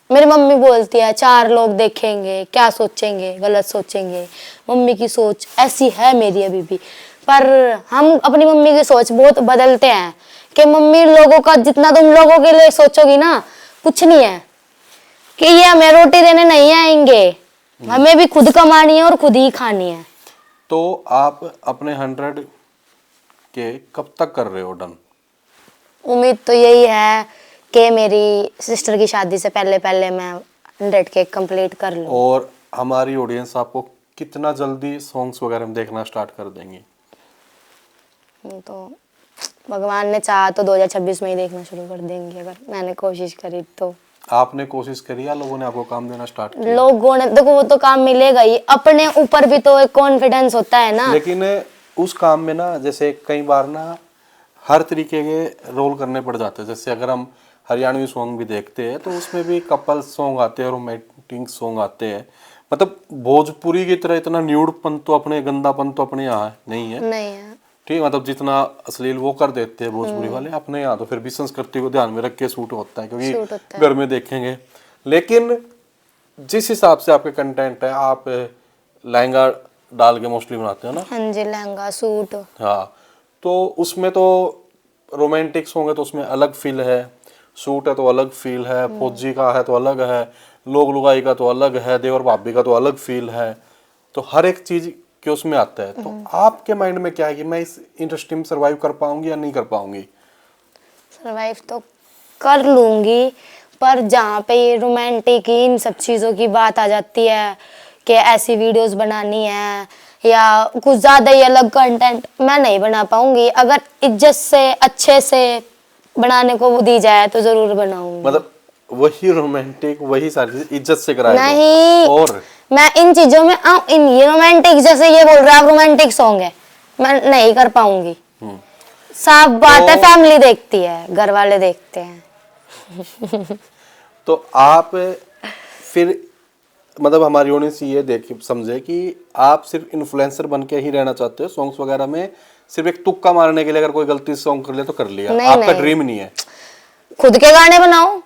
मेरी मम्मी बोलती है 4 लोग देखेंगे, क्या सोचेंगे, गलत सोचेंगे। मम्मी की सोच ऐसी है मेरी अभी भी, पर हम अपनी मम्मी की सोच बहुत बदलते हैं कि मम्मी, लोगों का जितना तुम लोगों के लिए सोचोगी ना, कुछ नहीं है कि ये हमें रोटी देने नहीं आएंगे, हमें भी खुद कमानी है और खुद ही खानी है। तो आप अपने 100 के कब तक कर रहे हो डन? उम्मीद तो यही है कि मेरी सिस्टर की शादी से पहले पहले मैं 100 के कंप्लीट कर लूं। और हमारी ऑडियंस आपको कितना जल्दी सॉन्ग्स वगैरह में देखना स्टार्ट कर देंगी? तो भगवान ने चाहा तो 2026 में ही देखना शुरू कर देंगे, अगर मैंने कोशिश करी तो। आपने कोशिश करी या लोगों ने आपको काम देना स्टार्ट किया? लोगों ने, देखो वो तो काम मिलेगा ही, अपने ऊपर भी तो एक कॉन्फिडेंस होता है ना। लेकिन उस काम में ना, जैसे कई बार ना हर तरीके के रोल करने पड़ जाते हैं। जैसे अगर हम हरियाणवी सॉन्ग भी देखते हैं तो उसमें भी कपल सॉन्ग आते हैं, रोमांटिक सॉन्ग आते हैं। मतलब भोजपुरी की तरह इतना न्यूडपन तो अपने, गंदापन तो अपने यहाँ नहीं है। नहीं है। ठीक, मतलब जितना अश्लील वो कर देते हैं भोजपुरी वाले, अपने यहाँ तो फिर भी संस्कृति को ध्यान में रख के सूट होता है, क्योंकि घर में देखेंगे। लेकिन जिस हिसाब से आपके कंटेंट है, आप लहंगा डाल के मोस्टली बनाते हो ना? हाँ जी, लहंगा सूट। हाँ, तो उसमें तो रोमांटिक सॉन्ग है तो उसमें अलग फील है, सूट है तो अलग फील है, फौजी का है तो अलग है, लोग लुगाई का तो अलग है, देवर भाभी का तो अलग फील है। तो हर एक चीज के उसमें आता है। तो आपके माइंड में क्या है कि मैं इस इंडस्ट्री में सरवाइव कर पाऊंगी या नहीं कर पाऊंगी? सरवाइव तो कर लूंगी, पर जहाँ पे ये रोमांटिक इन सब चीज़ों की बात आ जाती है कि ऐसी वीडियोस बनानी है या कुछ ज़्यादा ही अलग कंटेंट, मैं नहीं बना पाऊंगी। अगर इज्जत से अच्छे से बनाने को दी जाए तो ज़रूर बनाऊंगी। मतलब वही रोमांटिक, वही सारी चीज इज्जत से कराएगा? नहीं, और मैं इन चीज़ों में इन ये रोमांटिक, जैसे ये बोल रहे हैं आप रोमांटिक सॉन्ग है, मैं नहीं कर पाऊंगी। साफ बात है, फैमिली देखती है, घर वाले देखते हैं। तो आप फिर, मतलब हमारी ऑडियंस ये देख समझे कि आप सिर्फ इन्फ्लुएंसर बन के ही रहना चाहते हो सॉन्ग्स वगैरह में, सिर्फ एक तुक्का मारने के लिए, अगर कोई गलती से सॉन्ग कर लिया तो कर लिया, नहीं, आपका नहीं। ड्रीम नहीं है? खुद के गाने बनाओ,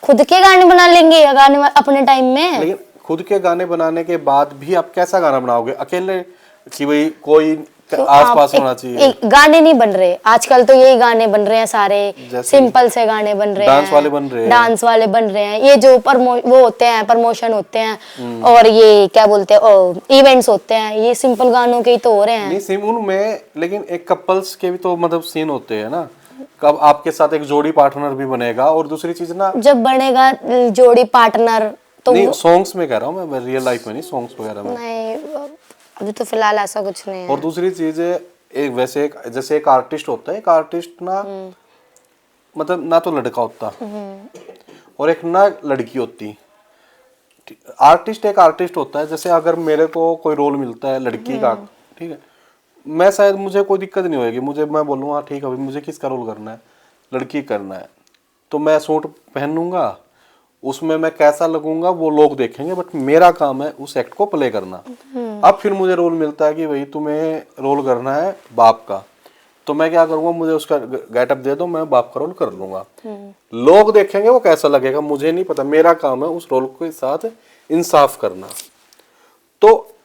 खुद के गाने बना लेंगे गाने अपने टाइम में। लेकिन खुद के गाने बनाने के बाद भी आप कैसा गाना बनाओगे अकेले, कि भाई कोई तो आसपास होना चाहिए? गाने नहीं बन रहे आजकल, तो यही गाने बन रहे हैं सारे, जैसे सिंपल से गाने बन रहे हैं, डांस वाले बन रहे हैं, डांस वाले बन रहे हैं, ये जो वो होते हैं, प्रमोशन होते हैं, और ये क्या बोलते हैं, इवेंट्स होते हैं, ये सिंपल गानों के ही तो हो रहे हैं। नहीं सिम उनमें, लेकिन एक कपल्स के भी तो मतलब सीन होते हैं ना, कब आपके साथ एक जोड़ी पार्टनर भी बनेगा। और दूसरी चीज ना, जब बनेगा जोड़ी पार्टनर तो नहीं सॉन्ग्स में कह रहा हूँ मैं रियल लाइफ में नहीं, सॉन्ग्स वगैरह में। नहीं, अभी तो फिलहाल ऐसा कुछ नहीं और है। दूसरी चीज है, एक वैसे एक जैसे एक आर्टिस्ट होता है, एक आर्टिस्ट ना मतलब ना तो लड़का होता और एक ना लड़की होती। आर्टिस्ट एक आर्टिस्ट होता है, जैसे अगर मेरे को कोई रोल मिलता है लड़की का, ठीक है, मैं शायद मुझे कोई दिक्कत नहीं होगी, मुझे मैं बोलूँगा ठीक है अभी मुझे किसका रोल करना है, लड़की करना है, तो मैं सूट पहनूंगा, उसमें मैं कैसा लगूंगा वो लोग देखेंगे, बट मेरा काम है उस एक्ट को प्ले करना। अब फिर मुझे रोल मिलता है कि भाई तुम्हें रोल करना है बाप का, तो मैं क्या करूंगा, मुझे उसका गेटअप दे दो, मैं बाप का रोल कर लूंगा। लोग देखेंगे वो कैसा लगेगा मुझे नहीं पता, मेरा काम है उस रोल के साथ इंसाफ करना। तो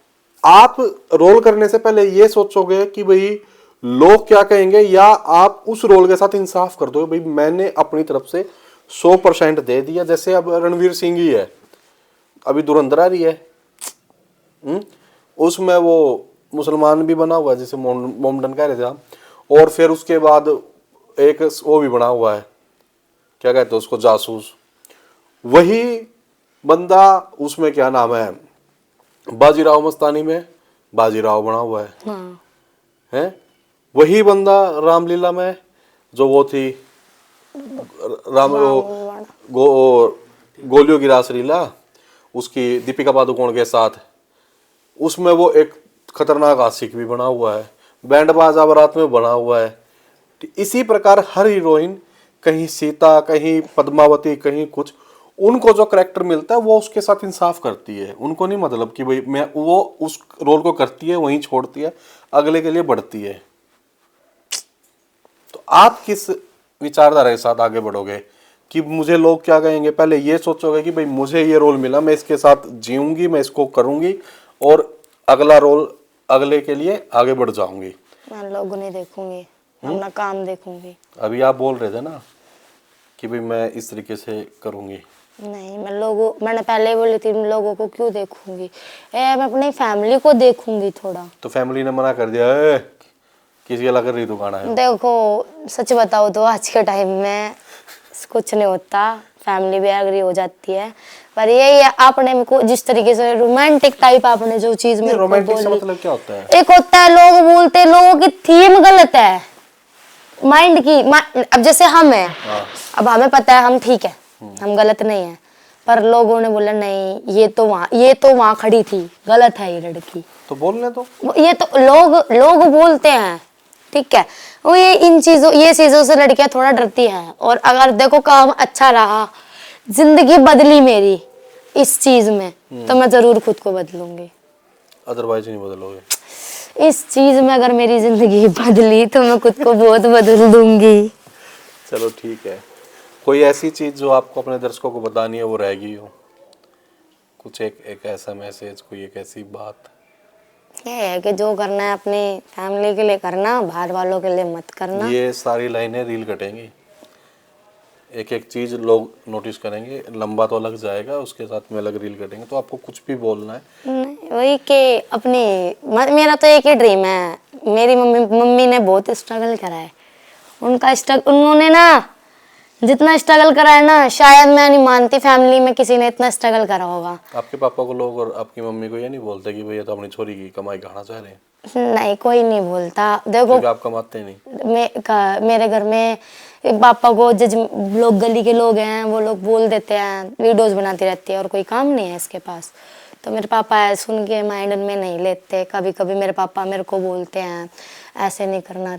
आप रोल करने से पहले ये सोचोगे कि भाई लोग क्या कहेंगे, या आप उस रोल के साथ इंसाफ कर दोगे भाई मैंने अपनी तरफ से 100% दे दिया। जैसे अब रणवीर सिंह ही है, अभी धुरंधर आ रही है, उसमें वो मुसलमान भी बना हुआ है जिसे मोमडन कह रहे थे हम, और फिर उसके बाद एक वो भी बना हुआ है, क्या कहते हैं उसको, जासूस। वही बंदा उसमें क्या नाम है, बाजीराव मस्तानी में बाजीराव बना हुआ है, हाँ। है वही बंदा रामलीला में जो वो थी राम गोलियों की रासलीला, उसकी दीपिका पादुकोण के साथ, उसमें वो एक खतरनाक आशिक भी बना हुआ है, बैंड बाजा बारात में बना हुआ है। इसी प्रकार हर हीरोइन, कहीं सीता, कहीं पद्मावती, कहीं कुछ, उनको जो करेक्टर मिलता है वो उसके साथ इंसाफ करती है। उनको नहीं मतलब कि भाई मैं वो उस रोल को करती है वहीं छोड़ती है, अगले के लिए बढ़ती है। तो आप किस विचारधारा के साथ आगे बढ़ोगे कि मुझे लोग क्या कहेंगे, पहले ये सोचोगे कि भाई मुझे ये रोल मिला, मैं इसके साथ जीऊंगी, मैं इसको करूंगी और अगला रोल अगले के लिए आगे बढ़ जाऊंगी। मैं लोगों नहीं देखूंगी, अपना काम देखूंगी। अभी आप बोल रहे थे ना कि भाई मैं इस तरीके से करूंगी। नहीं, मैंने पहले ही बोली थी, मैं लोगों को क्यों देखूंगी, मैं अपनी फैमिली को देखूंगी थोड़ा। तो फैमिली ने मना कर दिया, किसी अलग कर रही तू गाना है। देखो सच बताओ तो आज के टाइम में कुछ नहीं होता, फैमिली भी एग्री हो जाती है, पर यही है आपने मेरे को जिस तरीके से रोमांटिक टाइप आपने जो चीज मेरे को रोमांटिक से बोली, मतलब क्या होता है? एक होता है लोग बोलते लोगों की थीम गलत है, माइंड की अब जैसे हम हैं, अब हमें पता है हम ठीक है, हम गलत नहीं है, पर लोगों ने बोला नहीं ये तो वहां खड़ी थी, गलत है ये लड़की, तो बोलने तो ये तो लोग बोलते हैं, ठीक है। वो ये चीजों से लड़कियां थोड़ा डरती हैं, और अगर देखो काम अच्छा रहा, जिंदगी बदली मेरी इस चीज में, तो मैं जरूर खुद को बदलूंगी, अदरवाइज नहीं बदलोगे। इस चीज में अगर मेरी जिंदगी बदली तो मैं खुद को बहुत बदल दूंगी। चलो ठीक है, कोई ऐसी चीज जो आपको अपने दर्शकों को बतानी है वो रह गई हो, कुछ एक ऐसा मैसेज, कोई एक ऐसी बात? ये है कि जो करना है अपनी फैमिली के लिए करना, बाहर वालों के लिए मत करना। ये सारी लाइनें रील कटेंगी, एक एक चीज लोग नोटिस करेंगे, लंबा तो अलग जाएगा, उसके साथ में अलग रील कटेंगे, तो आपको कुछ भी बोलना है। नहीं, वही कि मेरा तो एक ही ड्रीम है, मेरी मम्मी ने बहुत स्ट्रगल करा है, उन्होंने ना जितना स्ट्रगल करा है ना, शायद मैं नहीं मानती फैमिली में किसी ने इतना स्ट्रगल करा होगा। आपके पापा को लोग और आपकी मम्मी को ये नहीं बोलते कि भैया तो अपनी छोरी की कमाई खाना चाह रहे हैं? नहीं, कोई नहीं बोलता। देखो क्योंकि आप कमाते नहीं। मेरे घर में पापा को लोग, गली के लोग हैं, वो लोग बोल देते हैं, वीडियोस बनाती रहती है और कोई काम नहीं है इसके पास, तो मेरे पापा है सुन के माइंड में नहीं लेते। कभी कभी मेरे पापा मेरे को बोलते हैं ऐसे नहीं करना,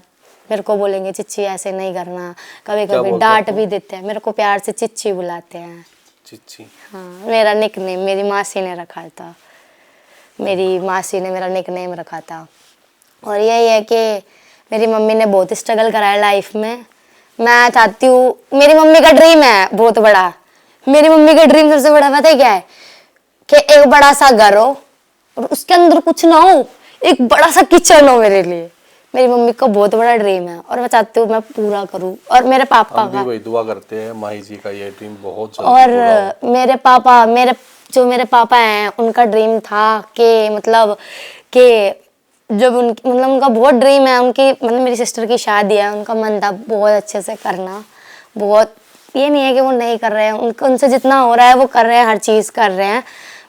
मेरे को बोलेंगे चिच्ची ऐसे नहीं करना, कभी कभी डांट भी देते हैं, मेरे को प्यार से चिच्ची बुलाते हैं। चिच्ची? हाँ, मेरा निकनेम मेरी मासी ने रखा था, मेरी मासी ने मेरा निकनेम रखा था। और यही है कि मेरी मम्मी ने बहुत स्ट्रगल करा है लाइफ में। मैं चाहती हूँ, मेरी मम्मी का ड्रीम है बहुत बड़ा, मेरी मम्मी का ड्रीम सबसे बड़ा पता है क्या है, कि एक बड़ा सा घर हो और उसके अंदर कुछ ना हो, एक बड़ा सा किचन हो मेरे लिए। मेरी मम्मी का बहुत बड़ा ड्रीम है और मैं चाहती हूँ मैं पूरा करूँ। और मेरे पापा हम भी वही दुआ करते हैं, माही जी का ये ड्रीम बहुत जल्दी और पूरा हो। मेरे पापा हैं, उनका ड्रीम था कि मतलब कि जब उनका बहुत ड्रीम है, उनकी मतलब मेरी सिस्टर की शादी है, उनका मन था बहुत अच्छे से करना, बहुत ये नहीं है कि वो नहीं कर रहे हैं, उनको उनसे जितना हो रहा है वो कर रहे हैं, हर चीज़ कर रहे हैं।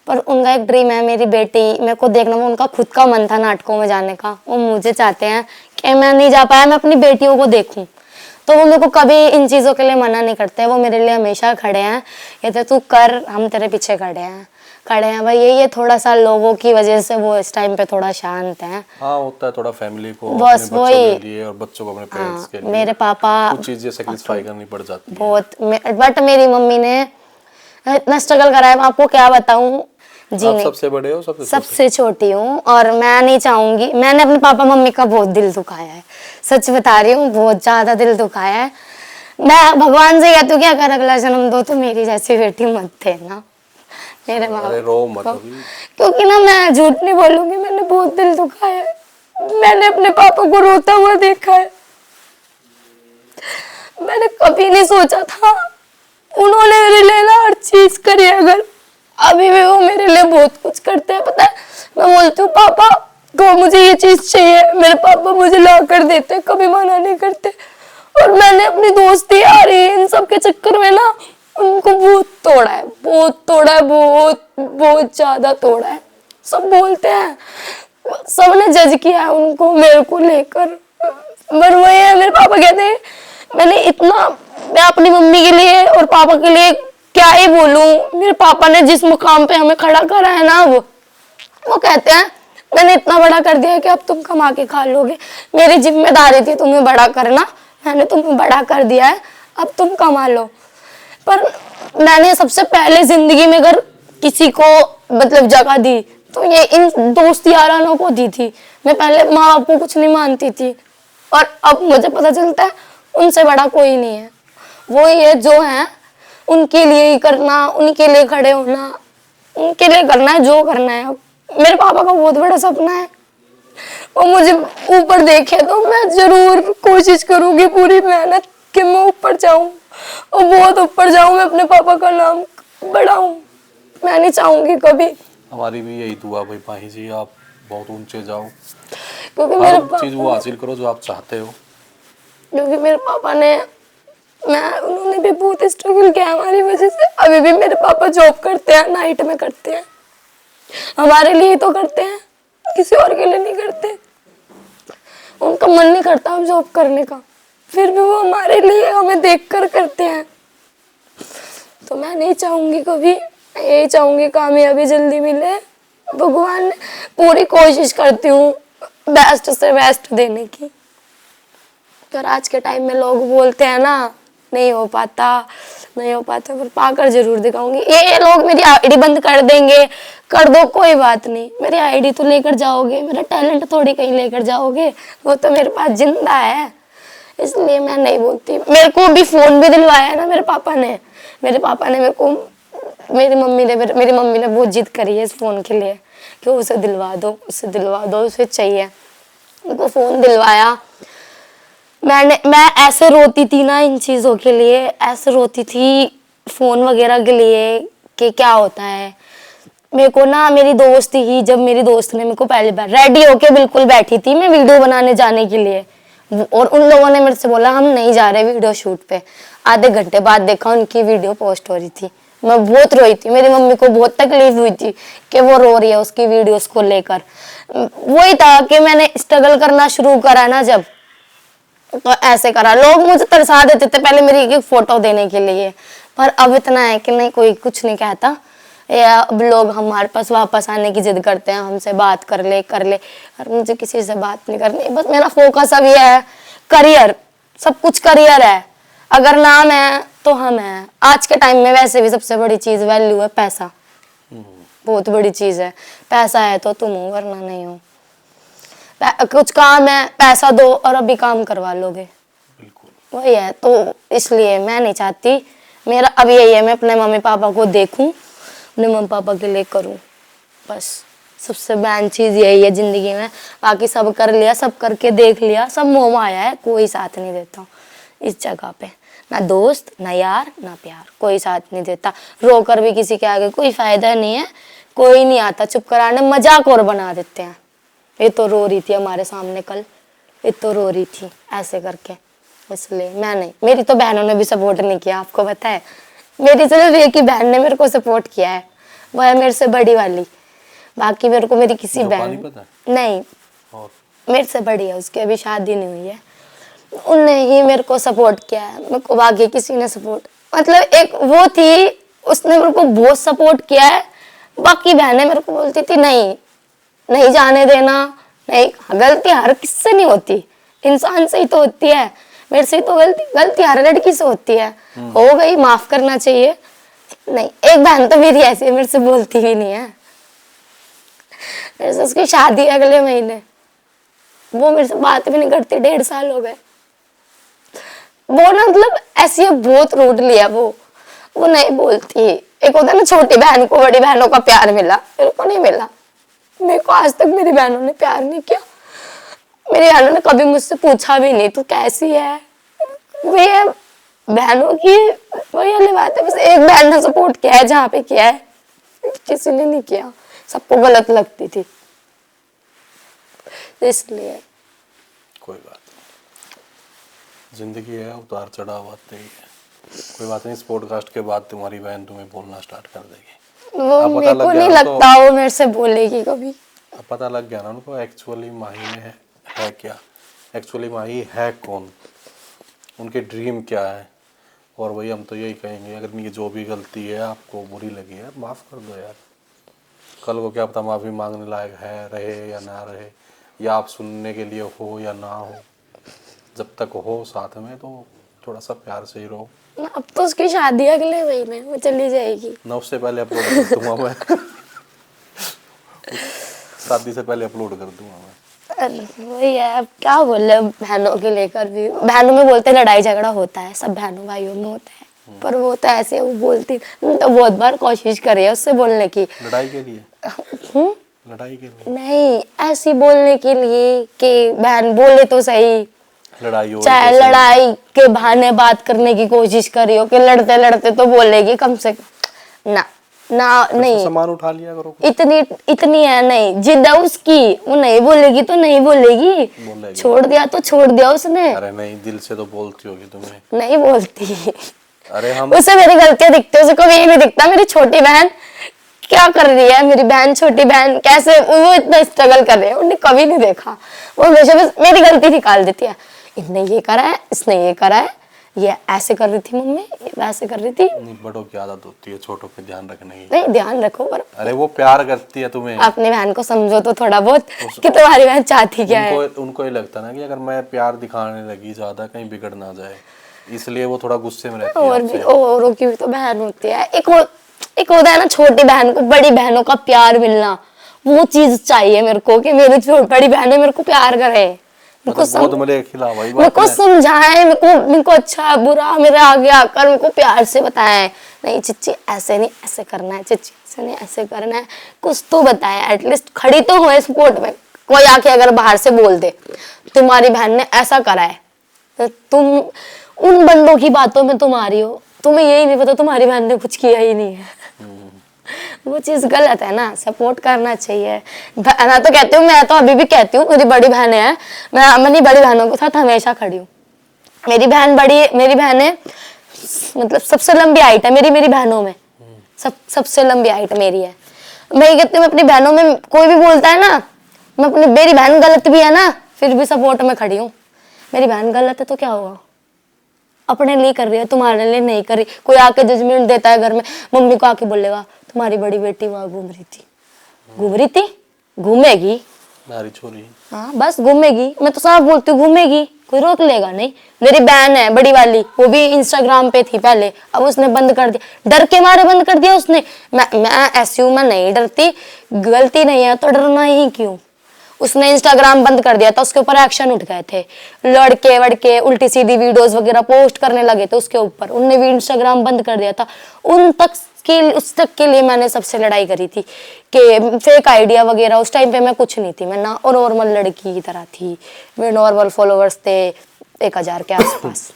पर उनका एक ड्रीम है मेरी बेटी मेरे को देखना, वो उनका खुद का मन था नाटकों में जाने का, वो मुझे चाहते हैं कि मैं नहीं जा पाया, मैं अपनी बेटियों को देखूं। तो वो मेरे को कभी इन चीज़ों के लिए मना नहीं करते, वो मेरे लिए हमेशा खड़े हैं। कहते तू कर, हम तेरे पीछे खड़े हैं भाई। ये थोड़ा सा लोगों की वजह से वो इस टाइम पे थोड़ा शांत हैं। हाँ होता है थोड़ा फैमिली को बस अपने बच्चों वही। के लिए और बच्चों को अपने पेरेंट्स के लिए मेरे पापा कुछ चीजें सेक्रीफाई करनी पड़ जाती है। बहुत, बट मेरी मम्मी ने इतना स्ट्रगल करा है, मैं आपको क्या बताऊं जी। आप नहीं, सबसे बड़े हो सबसे छोटे? सबसे छोटी हूँ और मैं नहीं चाहूंगी, मैंने अपने पापा मम्मी का बहुत दिल दुखाया है, सच बता रही हूँ, बहुत ज्यादा दिल दुखाया है। मैं भगवान से कहती हूँ कि अगर अगला जन्म दो तो मेरी जैसी बेटी मत देना मेरे माँ अरे रो मत को। अभी। क्योंकि ना मैं झूठ नहीं बोलूंगी, मैंने बहुत दिल दुखाया है, मैंने अपने पापा को रोता हुआ देखा है। मैंने कभी नहीं सोचा था, उन्होंने मेरे लिए ना हर चीज करी है, अगर अभी भी वो मेरे लिए बहुत कुछ करते हैं। पता है, मैं बोलती हूँ पापा को मुझे ये चीज चाहिए, मेरे पापा मुझे ला कर देते, कभी मना नहीं करते। और मैंने अपनी दोस्ती यारी इन सब के चक्कर में ना उनको बहुत तोड़ा है, बहुत बहुत ज्यादा तोड़ा है। सब बोलते हैं, सबने जज किया है उनको मेरे को लेकर, पर वही है, मेरे पापा कहते हैं मैंने इतना, मैं अपनी मम्मी के लिए और पापा के लिए क्या ही बोलूं। मेरे पापा ने जिस मुकाम पे हमें खड़ा करा है ना, वो कहते हैं मैंने इतना बड़ा कर दिया है कि अब तुम कमा के खा लोगे, मेरी जिम्मेदारी थी तुम्हें बड़ा करना, मैंने तुम्हें बड़ा कर दिया है, अब तुम कमा लो। पर मैंने सबसे पहले जिंदगी में अगर किसी को मतलब जगह दी तो ये इन दोस्त यारानों को दी थी। मैं पहले माँ बाप को कुछ नहीं मानती थी और अब मुझे पता चलता है उनसे बड़ा कोई नहीं है। वो ये जो है उनके लिए ही करना, उनके लिए खड़े होना, उनके लिए करना है जो करना है। मेरे पापा का बहुत बड़ा सपना है, वो मुझे ऊपर देखे तो मैं जरूर कोशिश करूंगी पूरी मेहनत कि मैं ऊपर जाऊं और बहुत ऊपर जाऊं, मैं अपने पापा का नाम बढ़ाऊं। मैं नहीं चाहूंगी कभी। हमारी भी यही दुआ भाई माही जी, आप बहुत ऊंचे जाओ, क्योंकि मेरे हर चीज वो हासिल करो जो आप चाहते हो। क्योंकि मेरे पापा ने उन्होंने भी बहुत स्ट्रगल किया हमारी वजह से। अभी भी मेरे पापा जॉब करते हैं, नाइट में करते हैं, हमारे लिए तो करते हैं, किसी और के लिए नहीं करते। उनका मन नहीं करता हम जॉब करने का, फिर भी वो हमारे लिए हमें देखकर करते हैं। तो मैं नहीं चाहूंगी कभी, यही चाहूंगी कामयाबी जल्दी मिले। भगवान ने पूरी कोशिश करती हूँ बेस्ट से बेस्ट देने की। पर आज के टाइम में लोग बोलते हैं ना नहीं हो पाता, पर पाकर जरूर दिखाऊंगी। ये लोग मेरी आईडी बंद कर देंगे, कर दो कोई बात नहीं, मेरी आईडी तो लेकर जाओगे, मेरा टैलेंट थोड़ी कहीं लेकर जाओगे, वो तो मेरे पास जिंदा है, इसलिए मैं नहीं बोलती। मेरे को भी फोन भी दिलवाया है ना मेरे पापा ने मेरे को, मेरी मम्मी ने बहुत जिद करी है इस फोन के लिए कि उसे दिलवा दो, उसे चाहिए। उनको फोन दिलवाया, मैं ऐसे रोती थी ना इन चीज़ों के लिए, ऐसे रोती थी फ़ोन वगैरह के लिए कि क्या होता है। मेरे को ना मेरी दोस्त ही, जब मेरी दोस्त ने मेरे को पहली बार रेडी होके बिल्कुल बैठी थी मैं वीडियो बनाने जाने के लिए, और उन लोगों ने मेरे से बोला हम नहीं जा रहे वीडियो शूट पे। आधे घंटे बाद देखा उनकी वीडियो पोस्ट हो रही थी, मैं बहुत रोई थी, मेरी मम्मी को बहुत तकलीफ हुई थी कि वो रो रही है उसकी वीडियोस को लेकर। वही था कि मैंने स्ट्रगल करना शुरू करा ना जब, तो ऐसे करा, लोग मुझे तरसा देते थे पहले मेरी एक फोटो देने के लिए, पर अब इतना है कि नहीं, कोई कुछ नहीं कहता, या अब लोग हमारे पास वापस आने की जिद करते हैं, हमसे बात कर ले, और मुझे किसी से बात नहीं करनी। बस मेरा फोकस अब ये है करियर, सब कुछ करियर है, अगर नाम है तो हम हैं। आज के टाइम में वैसे भी सबसे बड़ी चीज वैल्यू है पैसा, बहुत बड़ी चीज है, पैसा है तो तुम हो वरना नहीं हो। कुछ काम है पैसा दो और अभी काम करवा लोगे, वही है। तो इसलिए मैं नहीं चाहती, मेरा अब यही है मैं अपने मम्मी पापा को देखूं, अपने मम्मी पापा के लिए करूं, बस सबसे मेन चीज यही है जिंदगी में। बाकी सब कर लिया, सब करके देख लिया, सब मोह माया है, कोई साथ नहीं देता इस जगह पे, ना दोस्त ना यार ना प्यार, कोई साथ नहीं देता। रोकर भी किसी के आगे कोई फायदा नहीं है, कोई नहीं आता चुप कराने, मजाक और बना देते हैं। ये तो रो रही थी हमारे सामने कल, ये तो रो रही थी ऐसे करके, इसलिए मैं नहीं, मेरी तो बहनों ने भी सपोर्ट नहीं किया, आपको पता है। मेरी सिर्फ एक ही बहन ने मेरे को सपोर्ट किया है, वो है मेरे से बड़ी वाली। बाकी मेरे को मेरी किसी जो बहन पानीपत है नहीं, और मेरे से बड़ी है, उसकी अभी शादी नहीं हुई है। उनने ही मेरे को सपोर्ट किया है, मेरे को बाकी किसी ने सपोर्ट, मतलब एक वो थी, उसने मेरे को बहुत सपोर्ट किया है। बाकी बहनें मेरे को बोलती थी नहीं नहीं जाने देना, नहीं। गलती हर किससे नहीं होती, इंसान से ही तो होती है। मेरे से तो गलती हर लड़की से होती है, हो गई, माफ करना चाहिए। नहीं, एक बहन तो मेरी ऐसी है, मेरे से बोलती भी नहीं है। मेरे से उसकी शादी अगले महीने, वो मेरे से बात भी नहीं करती, 1.5 साल हो गए। वो ना मतलब ऐसी है, बहुत रूडली है वो नहीं बोलती। एक होता है ना छोटी बहन को बड़ी बहनों का प्यार मिला, मेरे को नहीं मिला। मेरे को आज तक मेरी बहनों ने प्यार नहीं किया। मेरी बहनों ने कभी मुझसे पूछा भी नहीं तू कैसी है। वही है बहनों की, वही वाली बात है। बस एक बहन ने सपोर्ट किया है जहाँ पे किया है, किसी ने नहीं किया, सबको गलत लगती थी, इसलिए। कोई बात नहीं, जिंदगी है, उतार चढ़ाव आते ही है। कोई बात नहीं, इस पॉडकास्ट के बाद तुम्हारी बहन तुम्हें बोलना स्टार्ट कर देगी। वो अब मेरे पता को लग नहीं गया लगता वो मेरे से बोलेगी कभी। अब पता लग गया ना उनको एक्चुअली माही में है क्या, एक्चुअली माही है कौन, उनके ड्रीम क्या है। और वही हम तो यही कहेंगे, अगर इनकी जो भी गलती है आपको बुरी लगी है, माफ़ कर दो यार। कल को क्या पता माफ़ी मांगने लायक है, रहे या ना रहे, या आप सुनने के लिए हो या ना हो। जब तक हो साथ में तो थोड़ा सा प्यार से ही रहो। अब तो उसकी शादी अगले महीने, वो चली जाएगी। ना उससे पहले अपलोड कर दूंगा मैं। शादी से पहले अपलोड कर दूंगा मैं। अरे वही है, अब क्या बोले बहनों के लेकर भी। बहनों में बोलते लड़ाई झगड़ा होता है, सब बहनों भाइयों में होता है, पर वो तो ऐसे वो बोलती तो बहुत बार कोशिश करी है उससे बोलने की। लड़ाई के लिए? लड़ाई के लिए नहीं, ऐसी बोलने के लिए कि बहन बोले तो सही, लड़ाई हो, चाहे लड़ाई के बहाने बात करने की कोशिश करी हो कि लड़ते लड़ते तो बोलेगी कम से कम। ना नहीं, सामान उठा लिया करो। इतनी है नहीं, जिद है उसकी, वो नहीं बोलेगी तो नहीं बोलेगी। छोड़ दिया तो छोड़ दिया उसने। अरे नहीं, दिल से तो बोलती होगी तुम्हें। नहीं बोलती। अरे हम उसे मेरी गलतियां दिखती है, उसे कभी ये नहीं दिखता मेरी छोटी बहन क्या कर रही है, मेरी बहन छोटी बहन कैसे वो इतना स्ट्रगल कर रही है, उन्हें कभी नहीं देखा। वो हमेशा बस मेरी गलती निकाल देती है, इसने ये करा है, इसने ये करा है, ये ऐसे कर रही थी मम्मी, ये वैसे कर रही थी। बड़ों की आदत होती है छोटों पे ध्यान रखने की। नहीं, ध्यान रखो पर अरे वो प्यार करती है तुम्हें। अपनी बहन को समझो तो थोड़ा बहुत कि तुम्हारी बहन चाहती क्या है। उनको ये लगता ना कि अगर मैं प्यार दिखाने लगी ज्यादा कहीं बिगड़ ना जाए, इसलिए वो थोड़ा गुस्से में रहती है और आपसे। भी औरों की भी तो बहन होती है। एक होता है ना छोटी बहन को बड़ी बहनों का प्यार मिलना, वो चीज चाहिए मेरे को कि मेरी बड़ी बहनें मेरे को प्यार करे, मेरे को समझाए, मेरे को अच्छा बुरा मेरे आगे आकर मेरे को प्यार से बताए, नहीं चिच्ची ऐसे नहीं ऐसे करना है, चिच्ची ऐसे नहीं ऐसे करना है, कुछ तो बताए। एटलीस्ट खड़ी तो हो सपोर्ट में। कोई आके अगर बाहर से बोल दे तुम्हारी बहन ने ऐसा करा है, तो तुम उन बंदों की बातों में तुम आ रही हो, तुम्हें यही नहीं पता तुम्हारी बहन ने कुछ किया ही नहीं है। वो चीज गलत है ना, सपोर्ट करना चाहिए। मैं तो कहती हूँ, मैं तो अभी भी कहती हूँ, मेरी बड़ी बहन है, मैं अपनी बड़ी बहनों के साथ हमेशा खड़ी हूँ। मेरी बहन है, मतलब सबसे लंबी हाइट है मेरी बहनों में, सबसे लंबी हाइट मेरी है। मैं कहती हूँ अपनी बहनों में कोई भी बोलता है ना, मेरी बहन गलत भी है ना, फिर भी सपोर्ट में खड़ी हूँ। मेरी बहन गलत है तो क्या हुआ, अपने लिए कर रही है, तुम्हारे लिए नहीं कर रही। कोई आके जजमेंट देता है घर में, मम्मी को आके बोलेगा तुम्हारी बड़ी बेटी वहां घूम रही थी, घूमेगी मेरी छोरी, हाँ बस घूमेगी। मैं तो साफ बोलती हूँ घूमेगी, कोई रोक लेगा नहीं। मेरी बहन है बड़ी वाली, वो भी इंस्टाग्राम पे थी पहले, अब उसने बंद कर दिया, डर के मारे बंद कर दिया उसने। मैं ऐसी हूँ, मैं नहीं डरती, गलती नहीं है तो डरना ही क्यों। उसने इंस्टाग्राम बंद कर दिया था, उसके ऊपर एक्शन उठ गए थे, लड़के वड़के उल्टी सीधी वीडियोस वगैरह पोस्ट करने लगे थे उसके ऊपर, उनने भी इंस्टाग्राम बंद कर दिया था। उस तक के लिए मैंने सबसे लड़ाई करी थी कि फेक आइडिया वगैरह। उस टाइम पे मैं कुछ नहीं थी, मैं ना और नॉर्मल लड़की की तरह थी, मेरे नॉर्मल फॉलोअर्स थे 1000 के आसपास।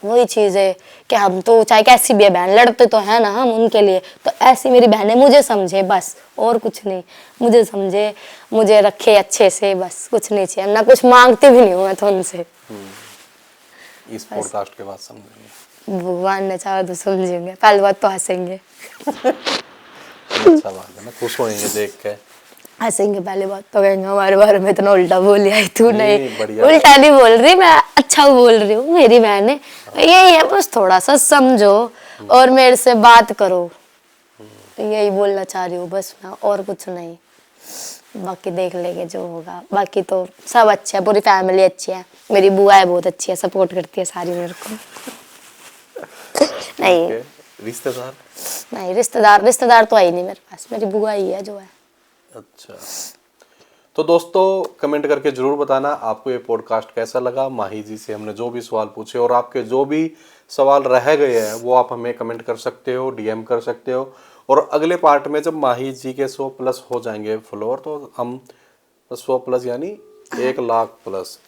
वही चीज है कि हम तो चाहे कैसी भी है बहन, लड़ते तो है ना हम उनके लिए, तो ऐसी मेरी बहनें मुझे समझे बस, और कुछ नहीं। मुझे समझे, मुझे रखे अच्छे से, बस कुछ नहीं चाहिए, ना कुछ मांगती भी नहीं हूँ मैं तो उनसे। इस पॉडकास्ट के बाद समझेंगे। भगवान ने चाहा तो समझेंगे, पहली बात तो हंसेंगे। अच्छा बात है ना, खुश होएंगे देख के। हंसेंगे पहले बात तो, कहेंगे हमारे बारे में इतना उल्टा बोली है तू। नहीं, नहीं बढ़िया। उल्टा नहीं बोल रही मैं, अच्छा बोल रही हूँ, मेरी बहन है। यही है बस, थोड़ा सा समझो और मेरे से बात करो, यही बोलना चाह रही हूँ बस मैं, और कुछ नहीं। बाकी देख लेंगे जो होगा, बाकी तो सब अच्छे है, पूरी फैमिली अच्छी है, मेरी बुआ है बहुत अच्छी है, सपोर्ट करती है सारी मेरे को। नहीं ठीक है। रिश्तेदार? नहीं, रिश्तेदार तो है ही नहीं मेरे पास, मेरी बुआ ही है जो है। अच्छा, तो दोस्तों कमेंट करके जरूर बताना आपको ये पॉडकास्ट कैसा लगा। माही जी से हमने जो भी सवाल पूछे और आपके जो भी सवाल रह गए हैं वो आप हमें कमेंट कर सकते हो, डीएम कर सकते हो। और अगले पार्ट में जब माही जी के 100 प्लस हो जाएंगे फॉलोअर, तो हम 100 प्लस यानी 1 लाख प्लस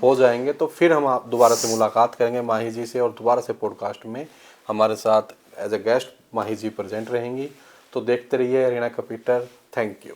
हो जाएंगे, तो फिर हम आप दोबारा से मुलाकात करेंगे माही जी से, और दोबारा से पॉडकास्ट में हमारे साथ as a guest Mahi ji present रहेंगी। तो देखते रहिए रीना कपीटर। Thank you.